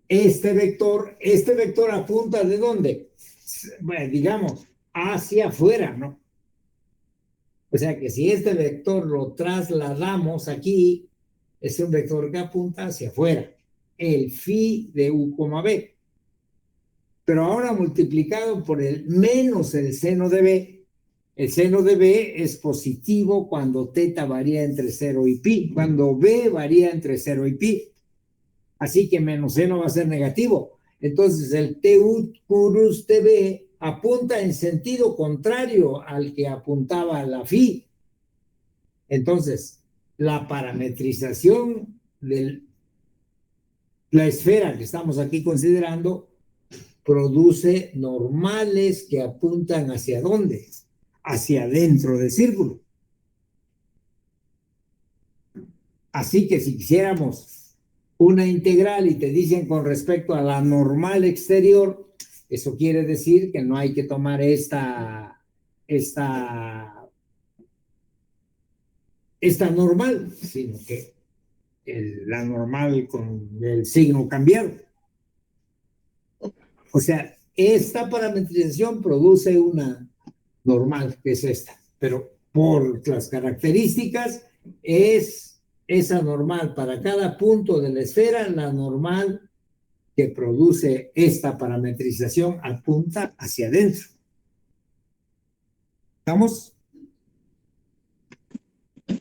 este vector apunta ¿de dónde? Bueno, digamos, hacia afuera, ¿no? O sea que si este vector lo trasladamos aquí, es un vector que apunta hacia afuera, el phi de u, b. Pero ahora multiplicado por el menos el seno de b. El seno de b es positivo cuando θ varía entre 0 y pi, cuando b varía entre 0 y pi. Así que menos seno va a ser negativo. Entonces el TU cruz TB apunta en sentido contrario al que apuntaba la phi. Entonces, la parametrización de la esfera que estamos aquí considerando produce normales que apuntan ¿hacia dónde? Hacia adentro del círculo. Así que si quisiéramos una integral y te dicen con respecto a la normal exterior, eso quiere decir que no hay que tomar esta normal, sino que la normal con el signo cambiado. O sea, esta parametrización produce una normal, que es esta, pero por las características es esa normal para cada punto de la esfera, la normal que produce esta parametrización apunta hacia adentro. ¿Estamos?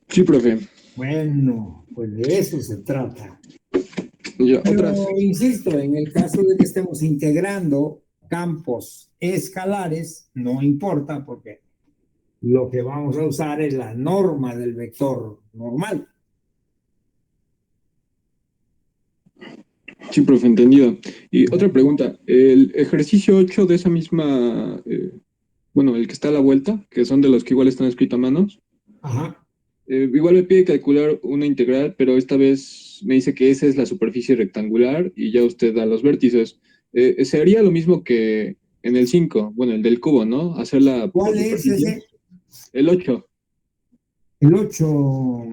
Sí, profe. Bueno, pues de eso se trata. Ya, Pero, otras. insisto, en el caso de que estemos integrando campos escalares, no importa porque lo que vamos a usar es la norma del vector normal. Sí, profe, entendido. Y otra pregunta, el ejercicio 8 de esa misma, bueno, el que está a la vuelta, que son de los que igual están escritos a manos, Ajá. igual me pide calcular una integral, pero esta vez me dice que esa es la superficie rectangular y ya usted da los vértices. Sería lo mismo que en el 5, bueno, el del cubo, ¿no? Hacerla por ¿Cuál es superficie. ese? El 8. El 8.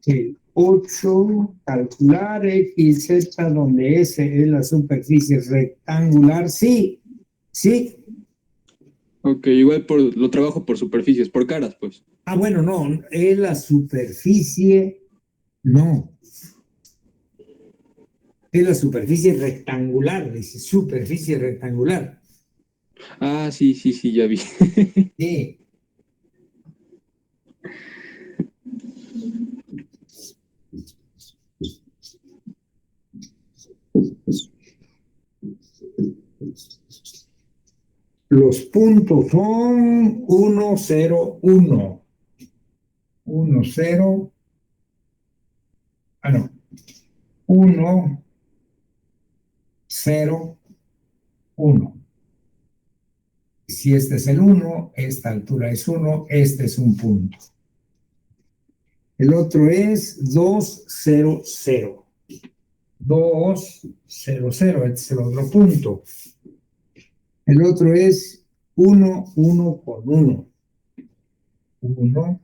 El 8, calcular x, z, donde S es la superficie rectangular. Sí, sí. Ok, igual lo trabajo por superficies, por caras, pues. Ah, bueno, no, es la superficie, no. Es la superficie rectangular, dice, superficie rectangular. Ah, sí, sí, sí, ya vi. Sí. Los puntos son 1, 0, 1. 1, 0. Ah, no. 1, 0, 1. Si este es el 1, esta altura es 1, este es un punto. El otro es 2, 0, 0. 2, 0, 0, este es el otro punto. El otro es 1, 1 con 1. 1,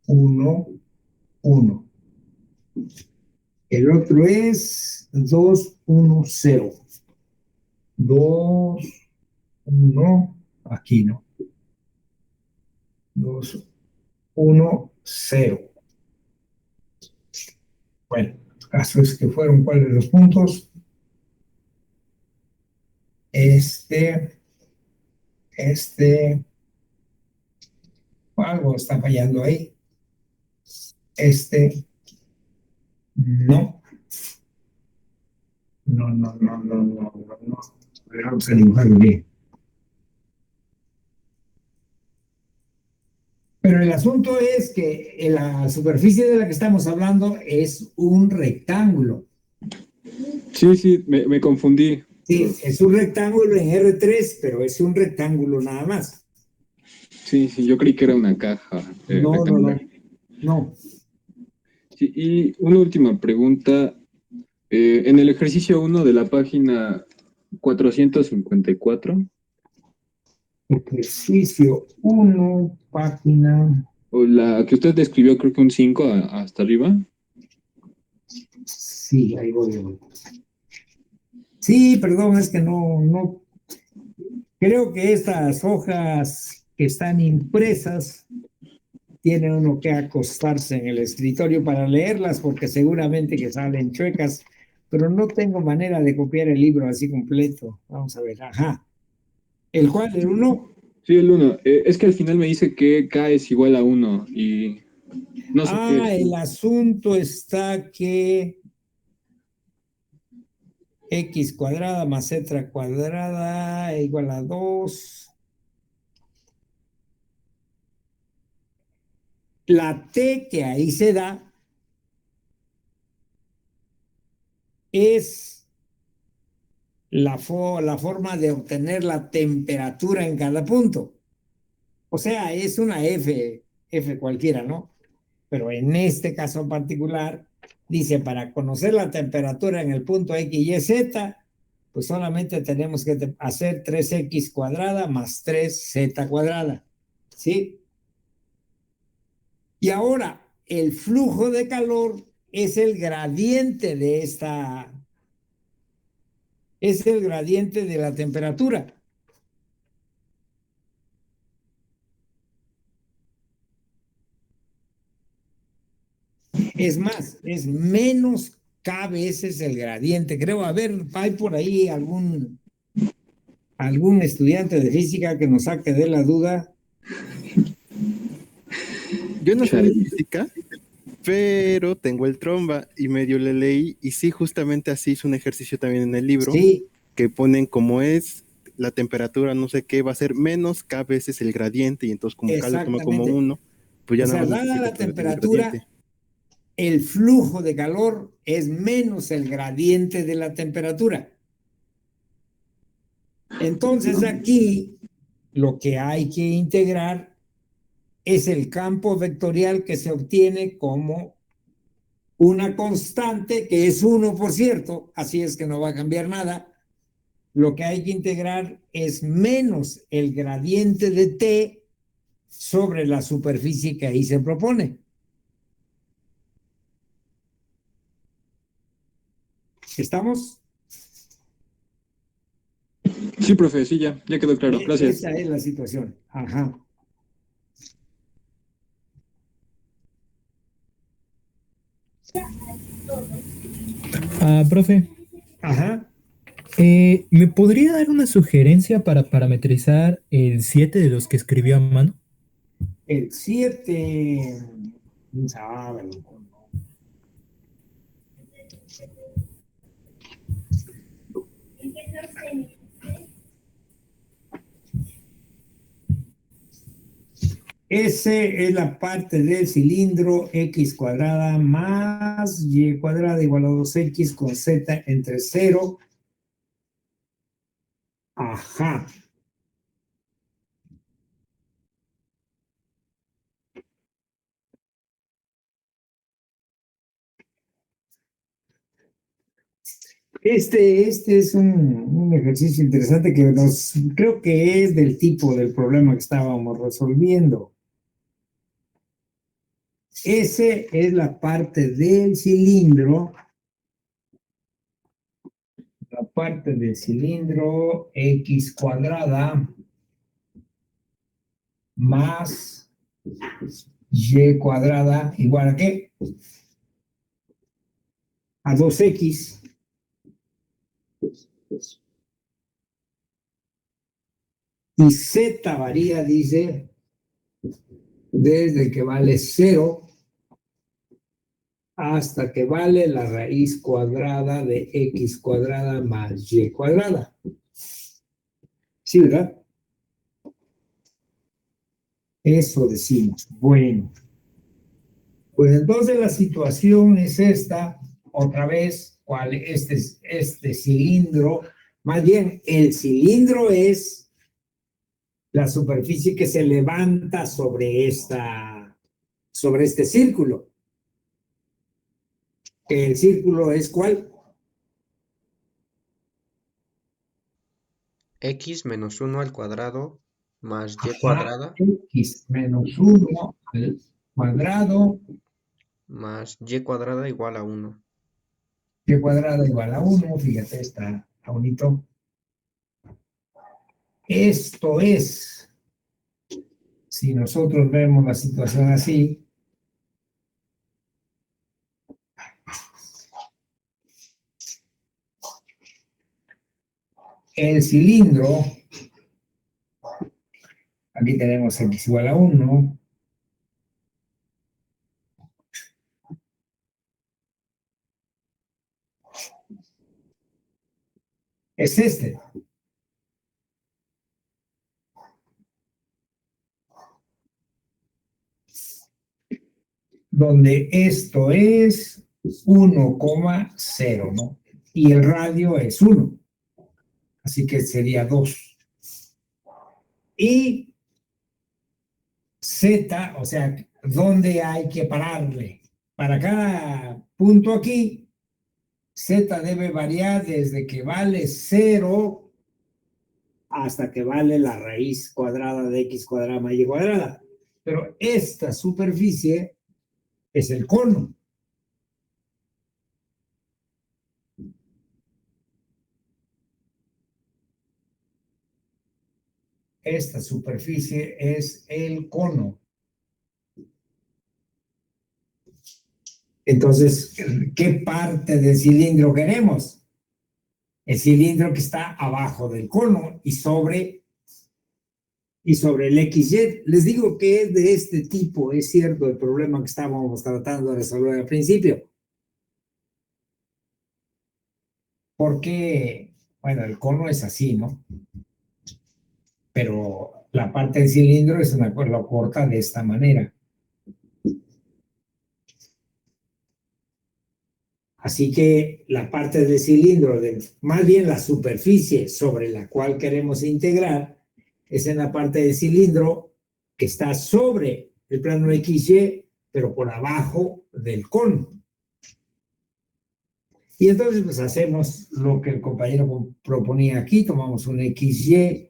1, 1. El otro es 2, 1, 0. 2, 1, aquí no. 2, 1, 0. Bueno, el caso es que fueron cuáles los puntos. Algo está fallando ahí. No. No. Vamos a dibujarlo bien. Pero el asunto es que la superficie de la que estamos hablando es un rectángulo. Sí, sí, me confundí. Sí, es un rectángulo en R3, pero es un rectángulo nada más. Sí, sí, yo creí que era una caja rectangular. No. Sí, y una última pregunta. En el ejercicio 1 de la página 454, Ejercicio 1, página. o la que usted describió, creo que un 5 hasta arriba. Sí, ahí voy. Sí, perdón, es que no. Creo que estas hojas que están impresas tiene uno que acostarse en el escritorio para leerlas porque seguramente que salen chuecas, pero no tengo manera de copiar el libro así completo. Vamos a ver, ajá. ¿El cuál? ¿El 1? Sí, el 1. Es que al final me dice que K es igual a 1 y no sé qué es. El asunto está que x cuadrada más z cuadrada igual a 2. La t que ahí se da es la forma de obtener la temperatura en cada punto. O sea, es una F cualquiera, ¿no? Pero en este caso en particular, dice, para conocer la temperatura en el punto X, Y, Z, pues solamente tenemos que hacer 3x cuadrada más 3z cuadrada. ¿Sí? Y ahora, el flujo de calor es el gradiente de esta, es el gradiente de la temperatura. Es más, es menos K veces el gradiente. Creo, a ver, hay por ahí algún estudiante de física que nos saque de la duda. Yo no soy Chale. de física, pero tengo el tromba y medio le leí y sí, justamente así es un ejercicio también en el libro, Sí, que ponen como es la temperatura, no sé qué, va a ser menos K veces el gradiente y entonces como K lo toma como exactamente. 1, pues ya O nada sea, más dada multiplica la por el temperatura, gradiente. el flujo de calor es menos el gradiente de la temperatura. Entonces aquí lo que hay que integrar es el campo vectorial que se obtiene como una constante, que es 1, por cierto, así es que no va a cambiar nada. Lo que hay que integrar es menos el gradiente de T sobre la superficie que ahí se propone. ¿Estamos? Sí, profe, sí, ya quedó claro. Gracias. Esa es la situación. Ajá. Profe, Ajá. ¿me podría dar una sugerencia para parametrizar el 7 de los que escribió a mano? El 7. ¿Quién sabe? S es la parte del cilindro x cuadrada más y cuadrada igual a 2x con z entre 0. Ajá. Este es un ejercicio interesante que creo que es del tipo del problema que estábamos resolviendo. S es la parte del cilindro. La parte del cilindro x cuadrada más y cuadrada igual a ¿qué? A 2x. Y z varía, dice, desde que vale 0 hasta que vale la raíz cuadrada de x cuadrada más y cuadrada. ¿Sí, verdad? Eso decimos. Bueno. Pues entonces la situación es esta, otra vez, ¿cuál? Este cilindro, más bien el cilindro es la superficie que se levanta sobre este círculo. ¿El círculo es cuál? X menos 1 al cuadrado más y Ajá, cuadrada x menos 1 al cuadrado, más y cuadrada igual a 1. y cuadrado igual a 1, fíjate, está bonito. Esto es, si nosotros vemos la situación así, el cilindro, aquí tenemos x igual a 1, es este. Donde esto es 1,0, ¿no? Y el radio es 1. Así que sería 2. Y Z, o sea, ¿dónde hay que pararle? Para cada punto aquí, Z debe variar desde que vale 0 hasta que vale la raíz cuadrada de x cuadrada más y cuadrada. Pero esta superficie es el cono. Esta superficie es el cono. Entonces, ¿qué parte del cilindro queremos? El cilindro que está abajo del cono y sobre el XY. Les digo que es de este tipo, es cierto, el problema que estábamos tratando de resolver al principio. Porque, bueno, el cono es así, ¿no? Pero la parte del cilindro es una cuerda corta de esta manera. Así que la parte del cilindro, más bien la superficie sobre la cual queremos integrar, es en la parte del cilindro que está sobre el plano XY, pero por abajo del cono. Y entonces pues hacemos lo que el compañero proponía aquí, tomamos un XY.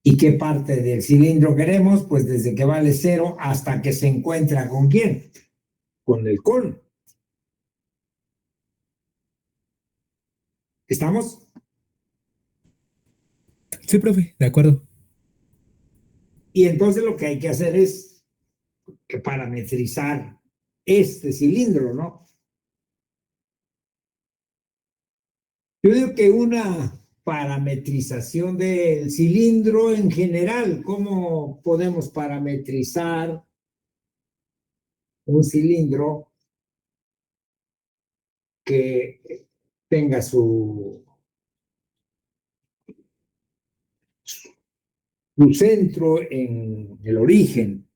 ¿Y qué parte del cilindro queremos? Pues desde que vale 0 hasta que se encuentra ¿con quién? Con el cono. ¿Estamos? Sí, profe, de acuerdo. Y entonces lo que hay que hacer es parametrizar este cilindro, ¿no? Yo digo que una parametrización del cilindro en general, ¿cómo podemos parametrizar un cilindro que tenga su centro en el origen?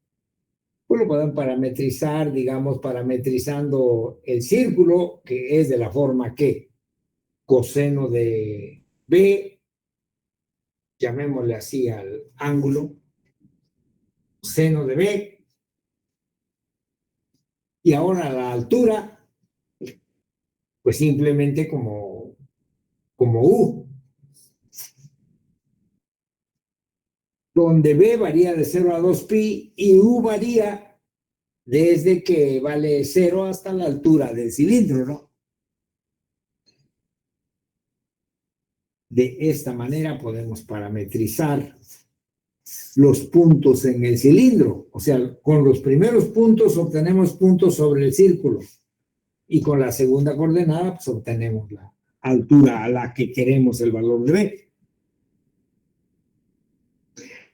Pues lo pueden parametrizar, digamos, parametrizando el círculo, que es de la forma que coseno de B, llamémosle así al ángulo, seno de B, y ahora la altura, pues simplemente como U, donde B varía de 0 a 2pi y U varía desde que vale 0 hasta la altura del cilindro, ¿no? De esta manera podemos parametrizar los puntos en el cilindro. O sea, con los primeros puntos obtenemos puntos sobre el círculo y con la segunda coordenada pues obtenemos la altura a la que queremos el valor de B.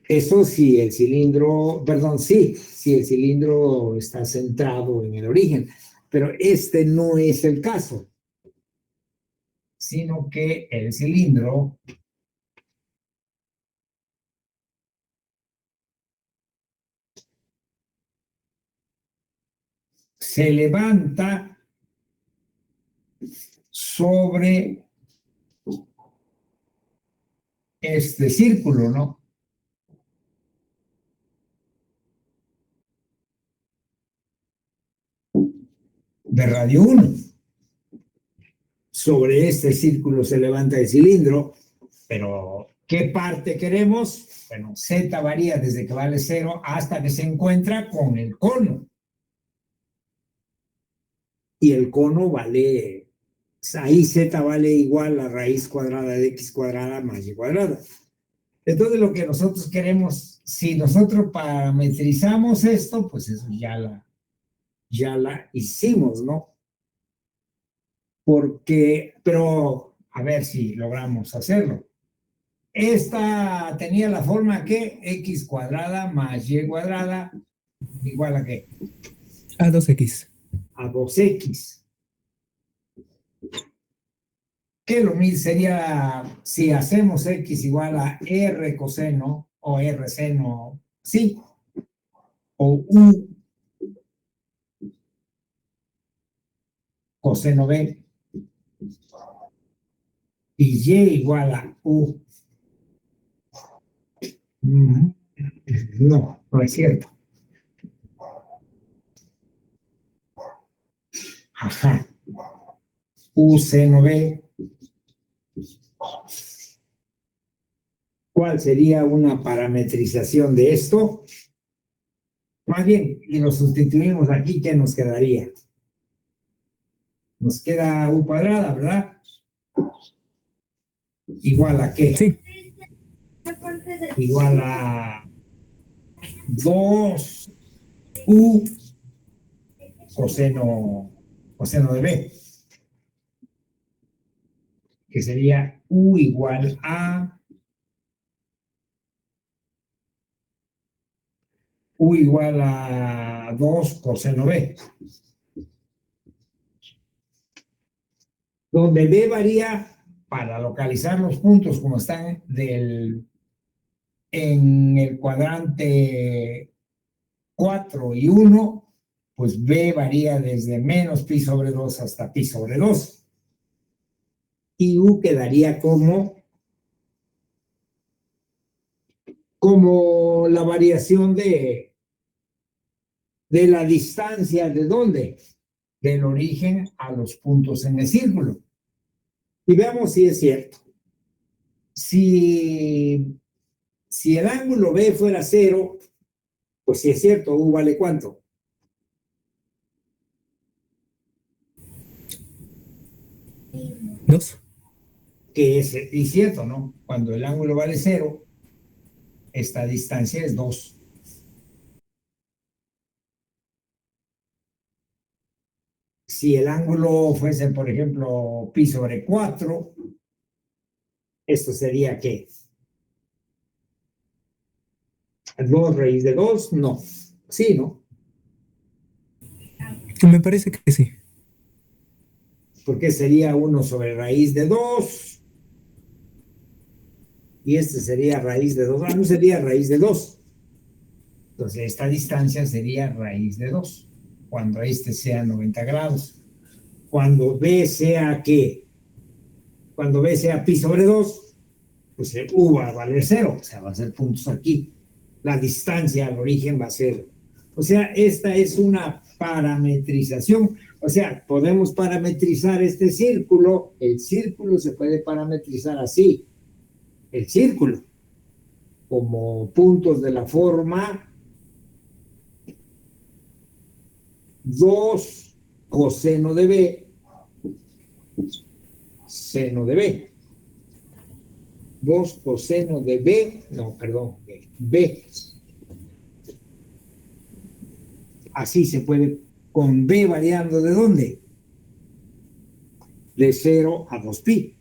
Eso si el cilindro, perdón, sí, si el cilindro está centrado en el origen, pero este no es el caso, sino que el cilindro se levanta sobre este círculo, ¿no? De radio 1. Sobre este círculo se levanta el cilindro, pero ¿qué parte queremos? Bueno, Z varía desde que vale 0 hasta que se encuentra con el cono. Y el cono vale, ahí Z vale igual a raíz cuadrada de X cuadrada más Y cuadrada. Entonces lo que nosotros queremos, si nosotros parametrizamos esto, pues eso ya la hicimos, ¿no? Porque, pero a ver si logramos hacerlo. Esta tenía la forma que X cuadrada más Y cuadrada igual a ¿qué? A 2x. A 2x. Que lo mismo sería si hacemos X igual a R coseno o R seno, sí, o U coseno B y Y igual a U. No, no es cierto. Ajá. U seno B. ¿Cuál sería una parametrización de esto? Más bien, y lo sustituimos aquí, ¿qué nos quedaría? Nos queda u cuadrada, ¿verdad? ¿Igual a qué? Sí, Igual a 2u coseno de b, que sería u igual a u igual a 2 coseno b, donde b varía para localizar los puntos como están en el cuadrante 4 y 1, pues b varía desde menos pi sobre 2 hasta pi sobre 2. Y u quedaría como la variación de la distancia, ¿de dónde? Del origen a los puntos en el círculo. Y veamos si es cierto. Si el ángulo B fuera 0, pues si es cierto, U vale ¿cuánto? 2. Que es cierto, ¿no? Cuando el ángulo vale 0, esta distancia es 2. Si el ángulo fuese, por ejemplo, pi sobre 4, esto sería ¿qué? 2 raíz de 2, no. Sí, ¿no? Me parece que sí. Porque sería 1 sobre raíz de 2. Y este sería raíz de 2. Ah, no sería raíz de 2. Entonces, esta distancia sería raíz de 2. Cuando este sea 90 grados. Cuando B sea ¿qué? Cuando B sea pi sobre 2, pues U va a valer 0. O sea, va a ser puntos aquí. La distancia al origen va a ser. O sea, esta es una parametrización. O sea, podemos parametrizar este círculo. El círculo se puede parametrizar así. El círculo. Como puntos de la forma 2 coseno de B, seno de B. 2 coseno de B, no, perdón, B. Así se puede, con B variando ¿de dónde? De 0 a 2pi.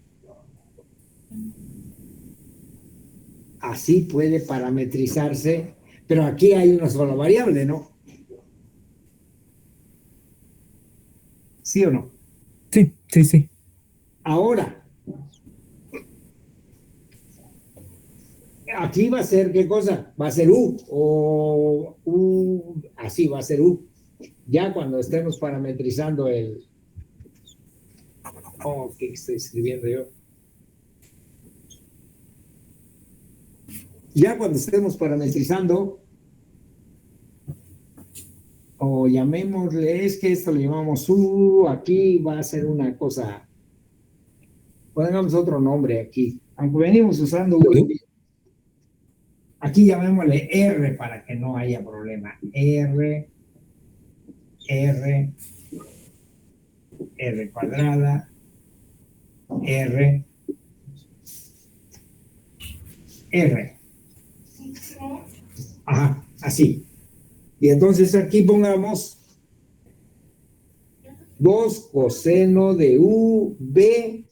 Así puede parametrizarse, pero aquí hay una sola variable, ¿no? ¿Sí o no? Sí, sí, sí. Ahora, aquí va a ser ¿qué cosa? Va a ser U, o U, así va a ser U. Ya cuando estemos parametrizando el... Oh, ¿qué estoy escribiendo yo? Ya cuando estemos parametrizando, o llamémosle, es que esto le llamamos U, aquí va a ser una cosa, pongamos otro nombre aquí, aunque venimos usando U, aquí llamémosle R para que no haya problema. R, R, R cuadrada, R, R. Ajá, así. Y entonces aquí pongamos 2 coseno de U, B,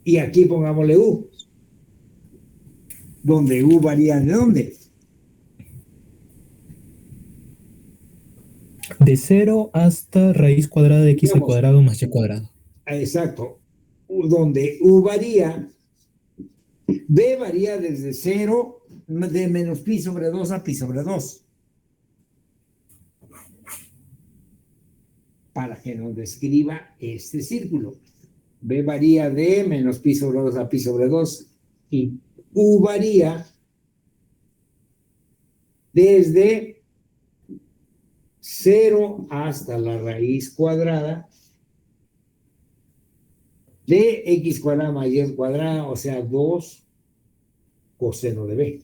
y aquí pongámosle U, donde U varía de dónde. De 0 hasta raíz cuadrada de x al cuadrado más y cuadrado. Exacto. Donde U varía, B varía desde 0, de menos pi sobre 2 a pi sobre 2. Para que nos describa este círculo. B varía de menos pi sobre 2 a pi sobre 2. Y U varía desde 0 hasta la raíz cuadrada de x cuadrada más y cuadrada, o sea, 2 coseno de B.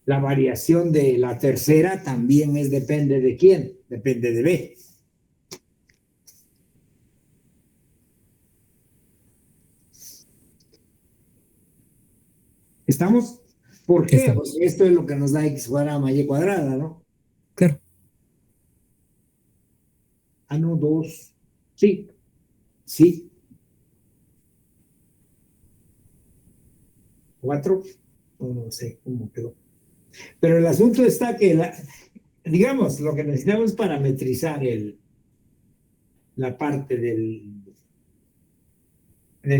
La variación de la tercera también depende de quién, depende de B. ¿Estamos? ¿Por qué? Estamos. Porque esto es lo que nos da x cuadrada más y cuadrada, ¿no? Claro. Ah, no, 2. Sí, sí. 4. No sé cómo quedó. Pero el asunto está que, digamos, lo que necesitamos es parametrizar la parte del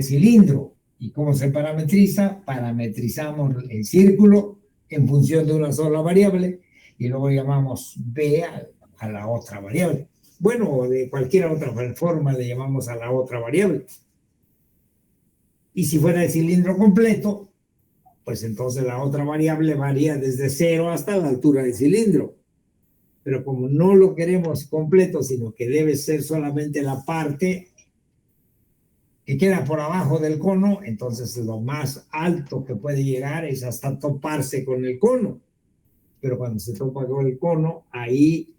cilindro. ¿Y cómo se parametriza? Parametrizamos el círculo en función de una sola variable y luego llamamos B a la otra variable. Bueno, de cualquier otra forma le llamamos a la otra variable. Y si fuera el cilindro completo, pues entonces la otra variable varía desde 0 hasta la altura del cilindro. Pero como no lo queremos completo, sino que debe ser solamente la parte que queda por abajo del cono, entonces lo más alto que puede llegar es hasta toparse con el cono. Pero cuando se topa con el cono, ahí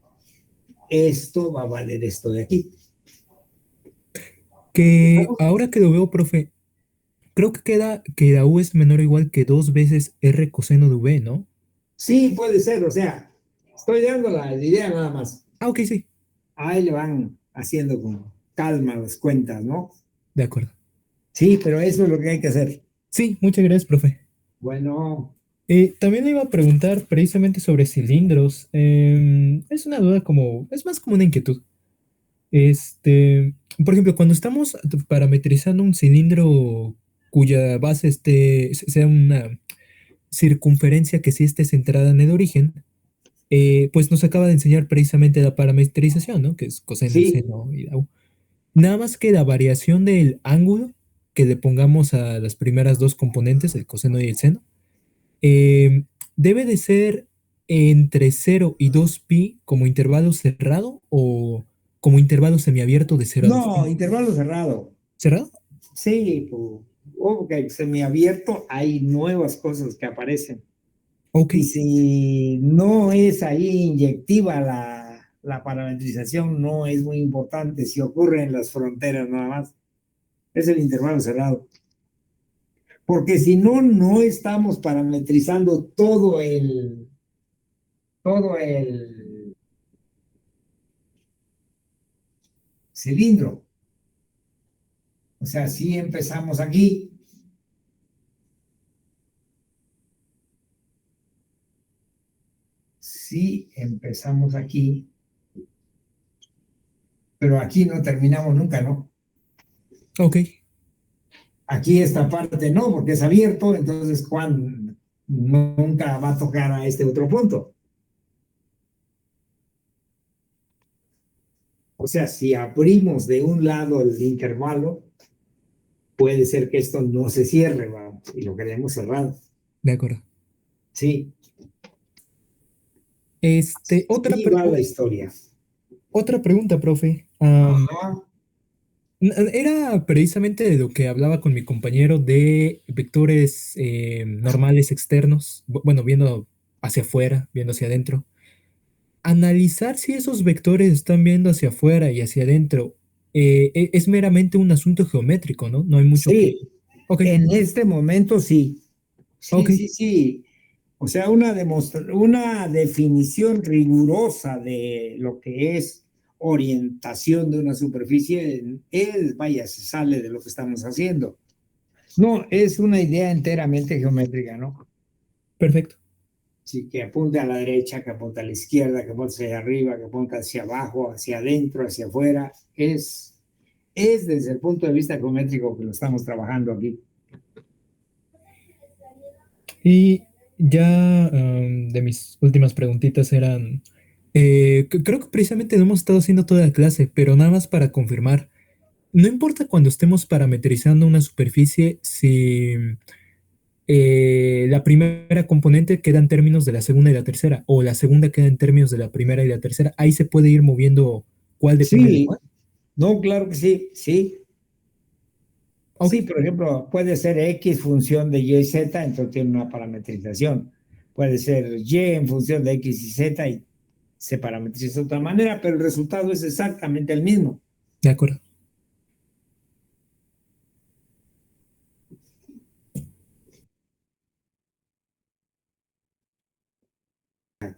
esto va a valer esto de aquí. Que ahora que lo veo, profe, creo que queda que la U es menor o igual que 2 veces R coseno de V, ¿no? Sí, puede ser, o sea, estoy dando la idea nada más. Ah, ok, sí. Ahí le van haciendo con calma las cuentas, ¿no? De acuerdo. Sí, pero eso es lo que hay que hacer. Sí, muchas gracias, profe. Bueno, También le iba a preguntar precisamente sobre cilindros. Es una duda como, es más como una inquietud. Por ejemplo, cuando estamos parametrizando un cilindro cuya base sea una circunferencia que sí esté centrada en el origen, pues nos acaba de enseñar precisamente la parametrización, ¿no? Que es coseno, sí, seno y la U. Nada más que la variación del ángulo que le pongamos a las primeras dos componentes, el coseno y el seno, eh, debe de ser entre 0 y 2π como intervalo cerrado o como intervalo semiabierto de 0 a 2π. no, intervalo cerrado. ¿Cerrado? Sí, ok, semiabierto, hay nuevas cosas que aparecen. Ok, Y si no es ahí inyectiva la parametrización, no es muy importante. Si ocurre en las fronteras nada más, es el intervalo cerrado. Porque si no, no estamos parametrizando todo el cilindro. O sea, si empezamos aquí, pero aquí no terminamos nunca, ¿no? ok, Aquí esta parte no, porque es abierto, entonces Juan nunca va a tocar a este otro punto. O sea, si abrimos de un lado el intervalo, puede ser que esto no se cierre, ¿va? Y lo queremos cerrado. de acuerdo. Sí, Otra, sí va la historia. otra pregunta, profe. Ajá. Era precisamente de lo que hablaba con mi compañero de vectores normales externos, bueno, viendo hacia afuera, viendo hacia adentro. Analizar si esos vectores están viendo hacia afuera y hacia adentro es meramente un asunto geométrico, ¿no? No hay mucho que... Sí, Ok, en este momento sí. ok, Sí. O sea, una definición rigurosa de lo que es orientación de una superficie vaya, se sale de lo que estamos haciendo. No, es una idea enteramente geométrica, ¿no? perfecto. Sí, que apunta a la derecha, que apunta a la izquierda, que apunta hacia arriba, que apunta hacia abajo, hacia adentro, hacia afuera. Es desde el punto de vista geométrico que lo estamos trabajando aquí. Y ya de mis últimas preguntitas eran, creo que precisamente no hemos estado haciendo toda la clase, pero nada más para confirmar, no importa cuando estemos parametrizando una superficie si la primera componente queda en términos de la segunda y la tercera, o la segunda queda en términos de la primera y la tercera, ahí se puede ir moviendo cuál depende de Sí, cuál. no, claro que sí, sí. Ok, Sí, por ejemplo, puede ser X función de Y, Z, entonces tiene una parametrización. puede ser y en función de x y z y se parametriza de otra manera, pero el resultado es exactamente el mismo. De acuerdo.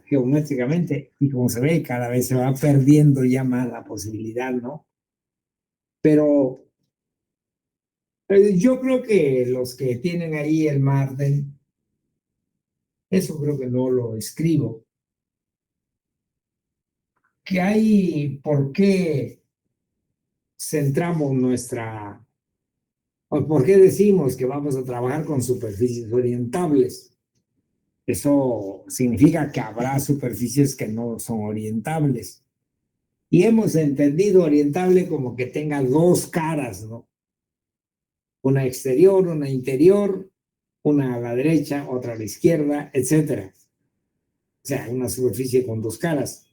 Geométricamente, y como se ve, cada vez se va perdiendo ya más la posibilidad, ¿no? Pero yo creo que los que tienen ahí el Marden, eso creo que no lo escribo, que hay por qué centramos nuestra, o por qué decimos que vamos a trabajar con superficies orientables. Eso significa que habrá superficies que no son orientables. Y hemos entendido orientable como que tenga dos caras, ¿no? Una exterior, una interior, una a la derecha, otra a la izquierda, etcétera. O sea, una superficie con dos caras.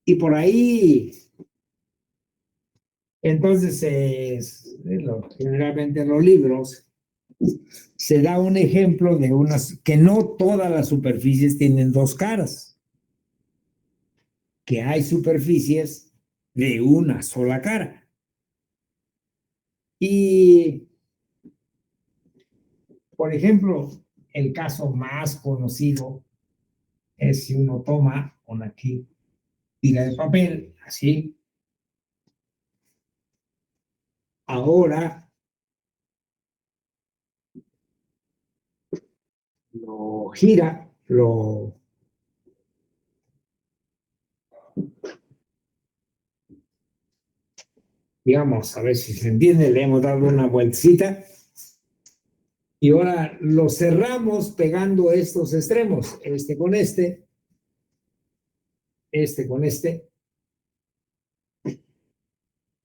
Y por ahí, entonces, generalmente en los libros se da un ejemplo de unas, que no todas las superficies tienen dos caras, que hay superficies de una sola cara. Y, por ejemplo, el caso más conocido es si uno toma una tira de papel, así. Ahora lo gira, digamos, a ver si se entiende, le hemos dado una vueltecita y ahora lo cerramos pegando estos extremos, este con este con este,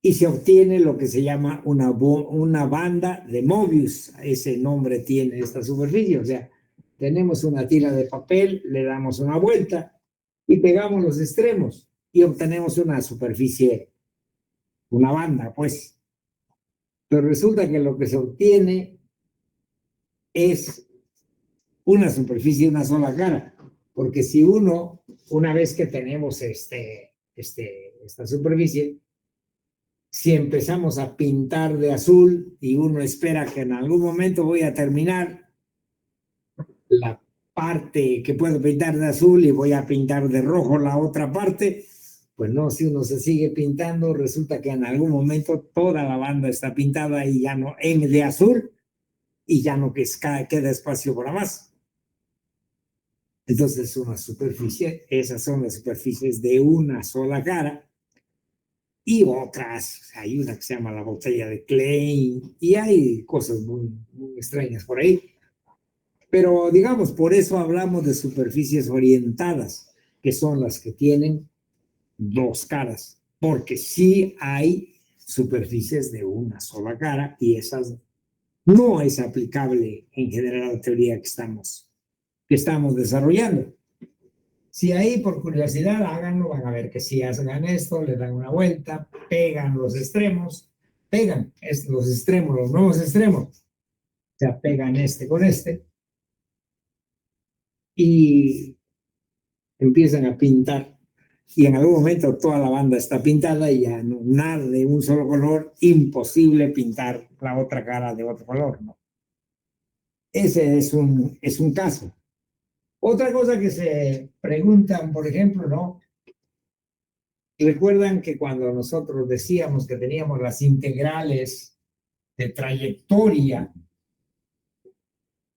y se obtiene lo que se llama una banda de Mobius. Ese nombre tiene esta superficie, o sea, tenemos una tira de papel, le damos una vuelta y pegamos los extremos y obtenemos una superficie, una banda, pues. Pero resulta que lo que se obtiene es una superficie, una sola cara, porque si una vez que tenemos esta superficie, si empezamos a pintar de azul y uno espera que en algún momento voy a terminar la parte que puedo pintar de azul y voy a pintar de rojo la otra parte, pues no, si uno se sigue pintando, resulta que en algún momento toda la banda está pintada y ya no, de azul, y ya no queda espacio para más. Entonces, una superficie, esas son las superficies de una sola cara, y otras, hay una que se llama la botella de Klein, y hay cosas muy, muy extrañas por ahí. Pero digamos, por eso hablamos de superficies orientadas, que son las que tienen dos caras, porque sí hay superficies de una sola cara y esas no es aplicable en general a la teoría que estamos desarrollando. Si ahí por curiosidad háganlo, van a ver que si hagan esto, le dan una vuelta, pegan los extremos, los extremos, los nuevos extremos, o sea, pegan este con este y empiezan a pintar. Y en algún momento toda la banda está pintada y ya no, nada de un solo color, imposible pintar la otra cara de otro color, ¿no? Ese es un caso. Otra cosa que se preguntan, por ejemplo, ¿no? Recuerdan que cuando nosotros decíamos que teníamos las integrales de trayectoria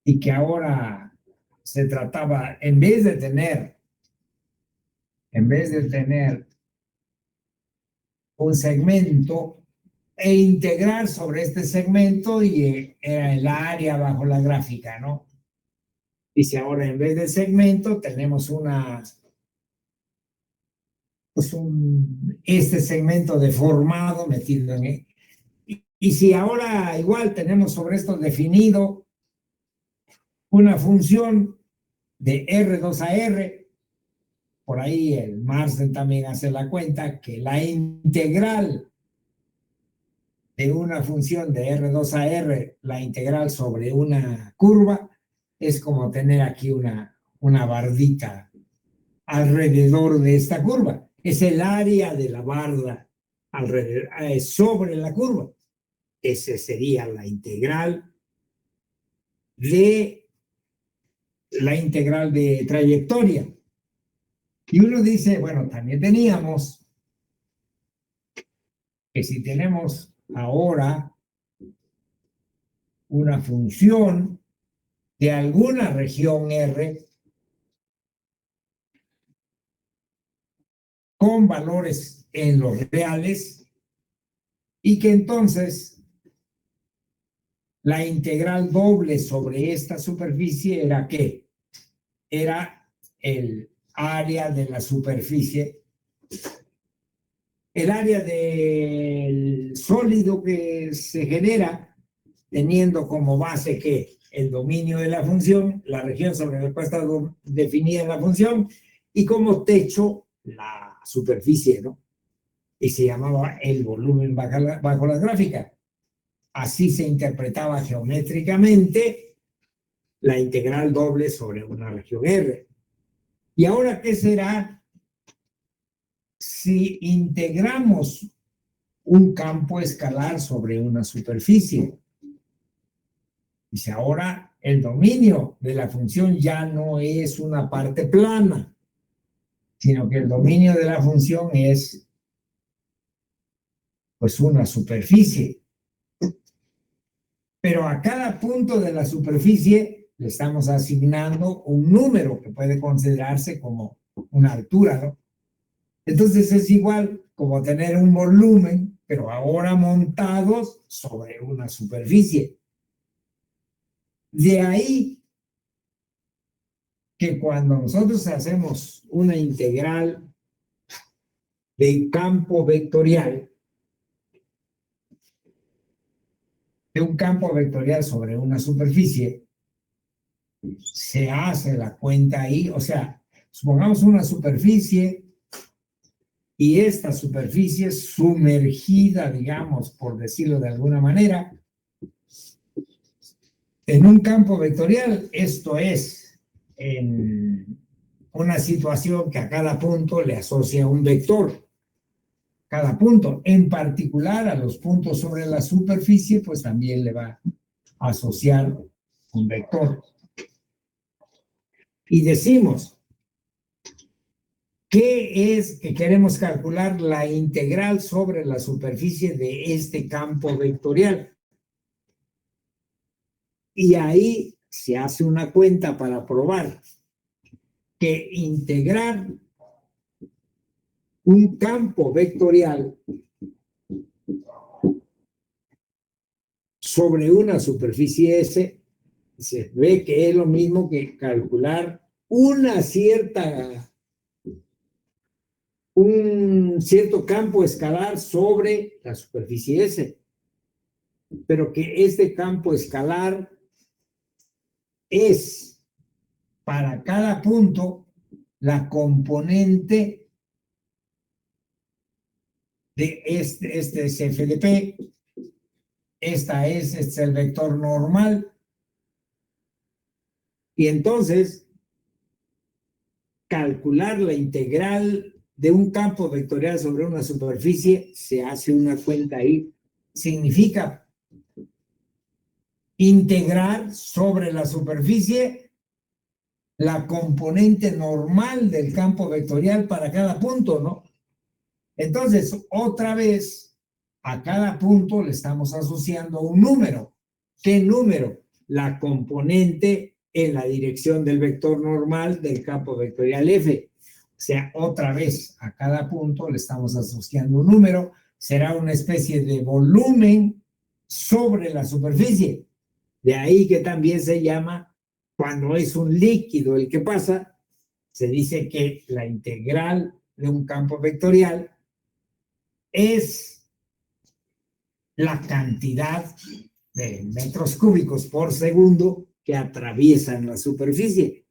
y que ahora se trataba, en vez de tener un segmento e integrar sobre este segmento y era el área bajo la gráfica, ¿no? Dice ahora en vez de segmento tenemos este segmento deformado metido en él. Y si ahora igual tenemos sobre esto definido una función de R2 a R, por ahí el Marsden también hace la cuenta que la integral de una función de R2 a R, la integral sobre una curva, es como tener aquí una una bardita alrededor de esta curva. Es el área de la barda alrededor, sobre la curva. Esa sería la integral de trayectoria. Y uno dice, bueno, también teníamos que si tenemos ahora una función de alguna región R con valores en los reales y que entonces la integral doble sobre esta superficie era ¿qué? Era el área de la superficie, el área del sólido que se genera teniendo como base que el dominio de la función, la región sobre la cual está definida la función, y como techo la superficie, ¿no? Y se llamaba el volumen bajo la gráfica. Así se interpretaba geométricamente la integral doble sobre una región R. ¿Y ahora qué será si integramos un campo escalar sobre una superficie? Dice, ahora el dominio de la función ya no es una parte plana, sino que el dominio de la función es pues una superficie. Pero a cada punto de la superficie le estamos asignando un número que puede considerarse como una altura, ¿no? Entonces es igual como tener un volumen, pero ahora montados sobre una superficie. De ahí que cuando nosotros hacemos una integral de campo vectorial, de un campo vectorial sobre una superficie, se hace la cuenta ahí, o sea, supongamos una superficie y esta superficie sumergida, digamos, por decirlo de alguna manera, en un campo vectorial, esto es en una situación que a cada punto le asocia un vector. Cada punto, en particular a los puntos sobre la superficie, pues también le va a asociar un vector. Y decimos, ¿qué es que queremos calcular? La integral sobre la superficie de este campo vectorial. Y ahí se hace una cuenta para probar que integrar un campo vectorial sobre una superficie S se ve que es lo mismo que calcular un cierto campo escalar sobre la superficie S, pero que este campo escalar es para cada punto la componente de este es f de p, este es el vector normal, y entonces calcular la integral de un campo vectorial sobre una superficie, se hace una cuenta ahí, significa integrar sobre la superficie la componente normal del campo vectorial para cada punto, ¿no? Entonces, otra vez, a cada punto le estamos asociando un número. ¿Qué número? La componente en la dirección del vector normal del campo vectorial F. O sea, otra vez, a cada punto le estamos asociando un número. Será una especie de volumen sobre la superficie. De ahí que también se llama, cuando es un líquido el que pasa, se dice que la integral de un campo vectorial es la cantidad de metros cúbicos por segundo que atraviesan la superficie.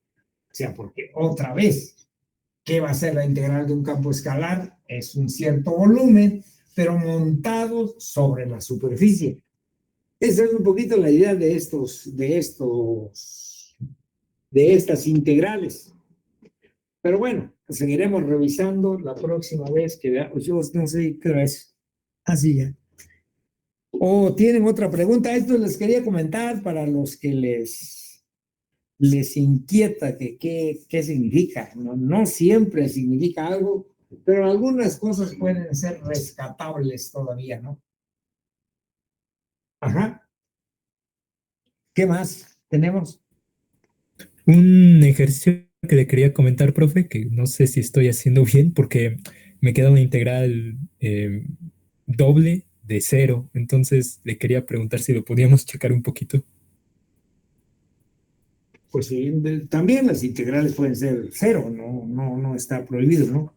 O sea, porque otra vez, ¿qué va a ser la integral de un campo escalar? Es un cierto volumen, pero montado sobre la superficie. Esa es un poquito la idea de estos de estas integrales. Pero bueno, seguiremos revisando la próxima vez que veamos. Yo no sé qué es. Así ya. O tienen otra pregunta. Esto les quería comentar para los que les inquieta que qué significa. No siempre significa algo, pero algunas cosas pueden ser rescatables todavía, ¿no? Ajá. ¿Qué más tenemos? Un ejercicio que le quería comentar, profe, que no sé si estoy haciendo bien porque me queda una integral doble de 0. Entonces le quería preguntar si lo podíamos checar un poquito. Pues sí, también las integrales pueden ser 0, no está prohibido, ¿no?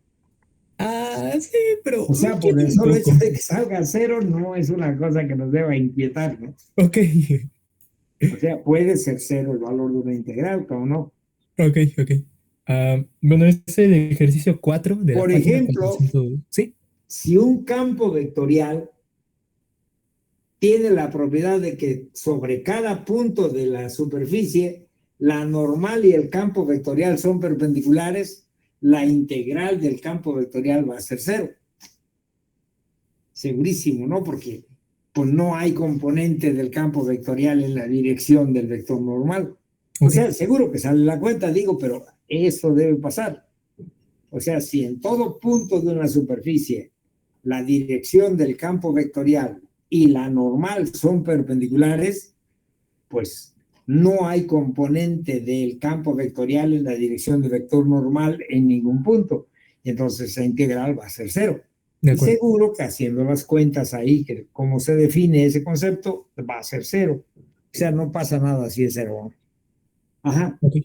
Ah, sí, pero O sea, por quiero el un solo poco. hecho de que salga 0 no es una cosa que nos deba inquietar, ¿no? Ok, O sea, puede ser 0 el valor de una integral, ¿o no? ok, ok. Bueno, es el ejercicio 4 de la Por página ejemplo, 400. Sí, si un campo vectorial tiene la propiedad de que sobre cada punto de la superficie, la normal y el campo vectorial son perpendiculares, la integral del campo vectorial va a ser 0. Segurísimo, ¿no? Porque pues no hay componente del campo vectorial en la dirección del vector normal. O ok. sea, seguro que sale la cuenta, digo, pero eso debe pasar. O sea, si en todo punto de una superficie la dirección del campo vectorial y la normal son perpendiculares, pues no hay componente del campo vectorial en la dirección del vector normal en ningún punto. Y entonces esa integral va a ser 0. De Y acuerdo. seguro que haciendo las cuentas ahí, que cómo se define ese concepto, va a ser 0. O sea, no pasa nada si es 0. Ajá. Ok.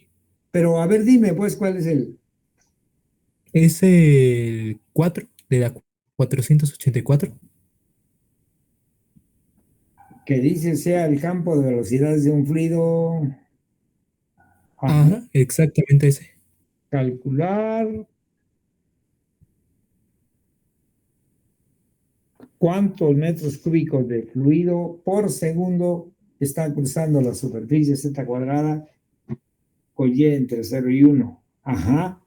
Pero a ver, dime, pues, ¿cuál es el? Es el 4 de la 484. Que dice sea el campo de velocidades de un fluido. Ajá. Ajá, exactamente ese. Calcular cuántos metros cúbicos de fluido por segundo están cruzando la superficie z cuadrada con y entre 0 y 1. Ajá.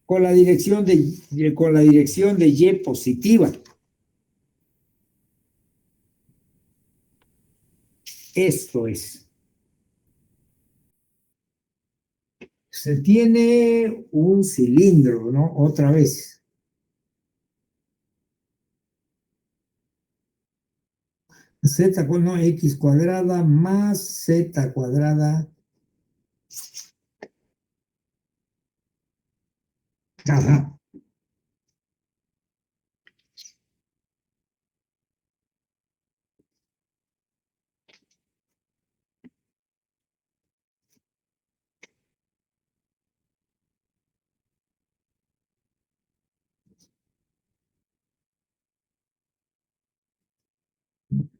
Con la dirección de y positiva. Esto es. Se tiene un cilindro, ¿no? Otra vez. Z, no, x cuadrada más z cuadrada. Ajá.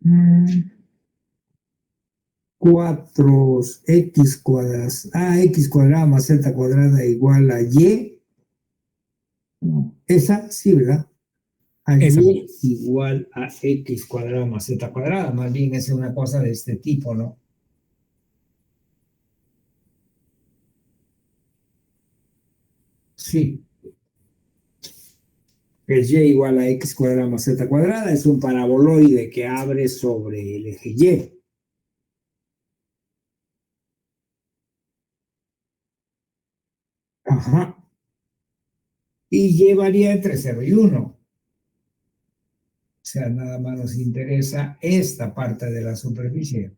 Mm. 4x cuadradas, x cuadrada más z cuadrada igual a y. No, esa sí, ¿verdad? A Esa y misma. igual a x cuadrada más z cuadrada. Más bien es una cosa de este tipo, ¿no? Sí. Es y igual a x cuadrada más z cuadrada. Es un paraboloide que abre sobre el eje y. Ajá. Y y varía entre 0 y 1. O sea, nada más nos interesa esta parte de la superficie.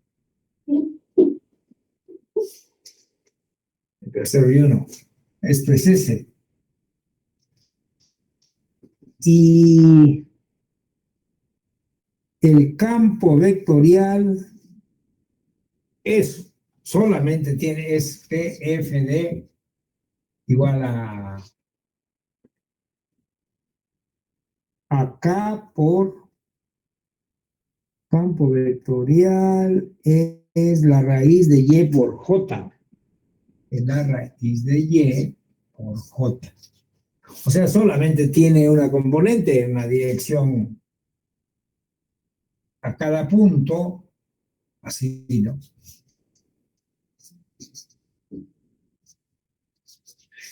Entre 0 y 1. Esto es ese. Y el campo vectorial es solamente tiene es PFD igual a acá por campo vectorial es la raíz de y por j. Es la raíz de y por j. O sea, solamente tiene una componente en una dirección a cada punto, así, ¿no?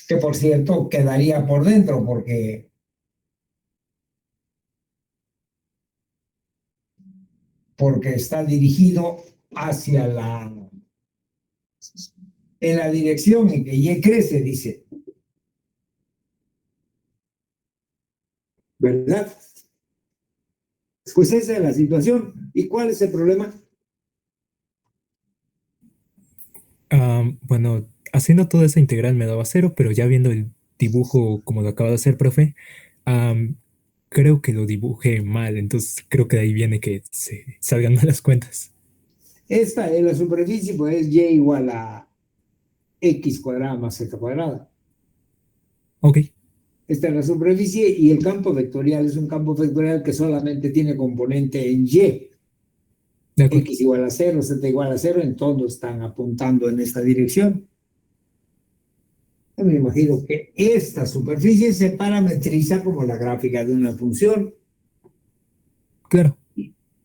que por cierto quedaría por dentro porque está dirigido hacia en la dirección en que Y crece, dice. ¿Verdad? Pues esa es la situación. ¿Y cuál es el problema? Bueno, haciendo toda esa integral me daba cero, pero ya viendo el dibujo como lo acaba de hacer, profe, creo que lo dibujé mal, entonces creo que de ahí viene que se salgan malas cuentas. Esta es la superficie, pues es Y igual a X cuadrada más Z cuadrada. Ok, Esta es la superficie y el campo vectorial es un campo vectorial que solamente tiene componente en Y. de acuerdo. X igual a 0, Z igual a 0, en todos están apuntando en esta dirección. Yo me imagino que esta superficie se parametriza como la gráfica de una función. Claro,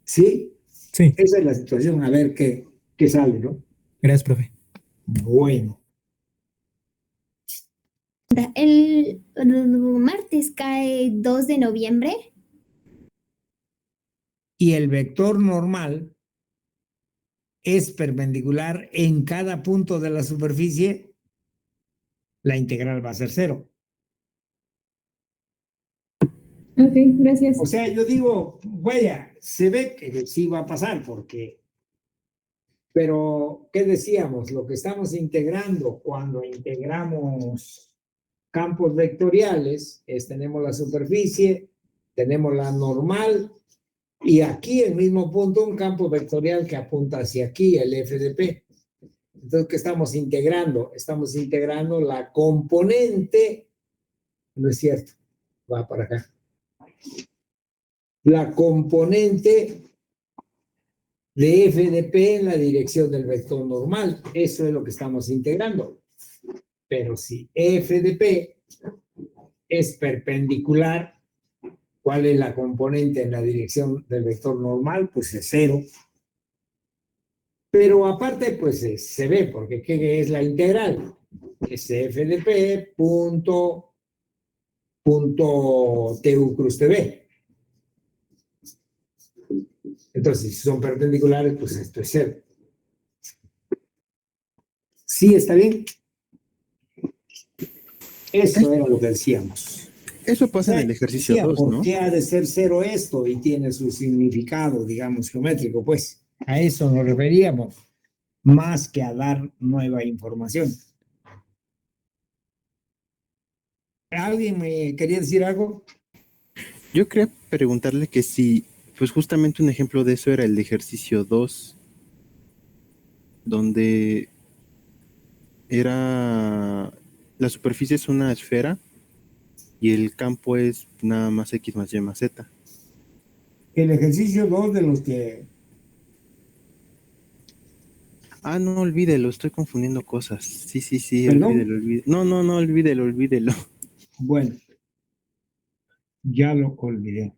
¿Sí? sí, Esa es la situación, a ver qué sale, ¿no? gracias, profe. Bueno, El martes cae 2 de noviembre. y el vector normal es perpendicular en cada punto de la superficie, la integral va a ser 0. Ok, gracias. O sea, yo digo, vaya, se ve que sí va a pasar pero ¿qué decíamos? Lo que estamos integrando cuando integramos campos vectoriales es tenemos la superficie, tenemos la normal y aquí el mismo punto un campo vectorial que apunta hacia aquí, el FDP. Entonces, ¿qué estamos integrando? Estamos integrando la componente, no es cierto, va para acá. La componente de FDP en la dirección del vector normal. Eso es lo que estamos integrando. Pero si FDP es perpendicular, ¿cuál es la componente en la dirección del vector normal? Pues es 0. Pero aparte, pues se ve, porque ¿qué es la integral? Es FDP punto TU cruz TB. Entonces, si son perpendiculares, pues esto es 0. ¿Sí está bien? Eso era lo que decíamos. Eso pasa en el ejercicio Decía, 2, ¿por ¿no? qué ha de ser 0 esto? Y tiene su significado, digamos, geométrico, pues. A eso nos referíamos, más que a dar nueva información. ¿Alguien me quería decir algo? Yo quería preguntarle que si, pues justamente un ejemplo de eso era el ejercicio 2, donde era, la superficie es una esfera y el campo es nada más X más Y más Z. El ejercicio 2 de los que... Ah, no, olvídelo, estoy confundiendo cosas. Sí, ¿Perdón? olvídelo. No, olvídelo. Bueno, ya lo olvidé.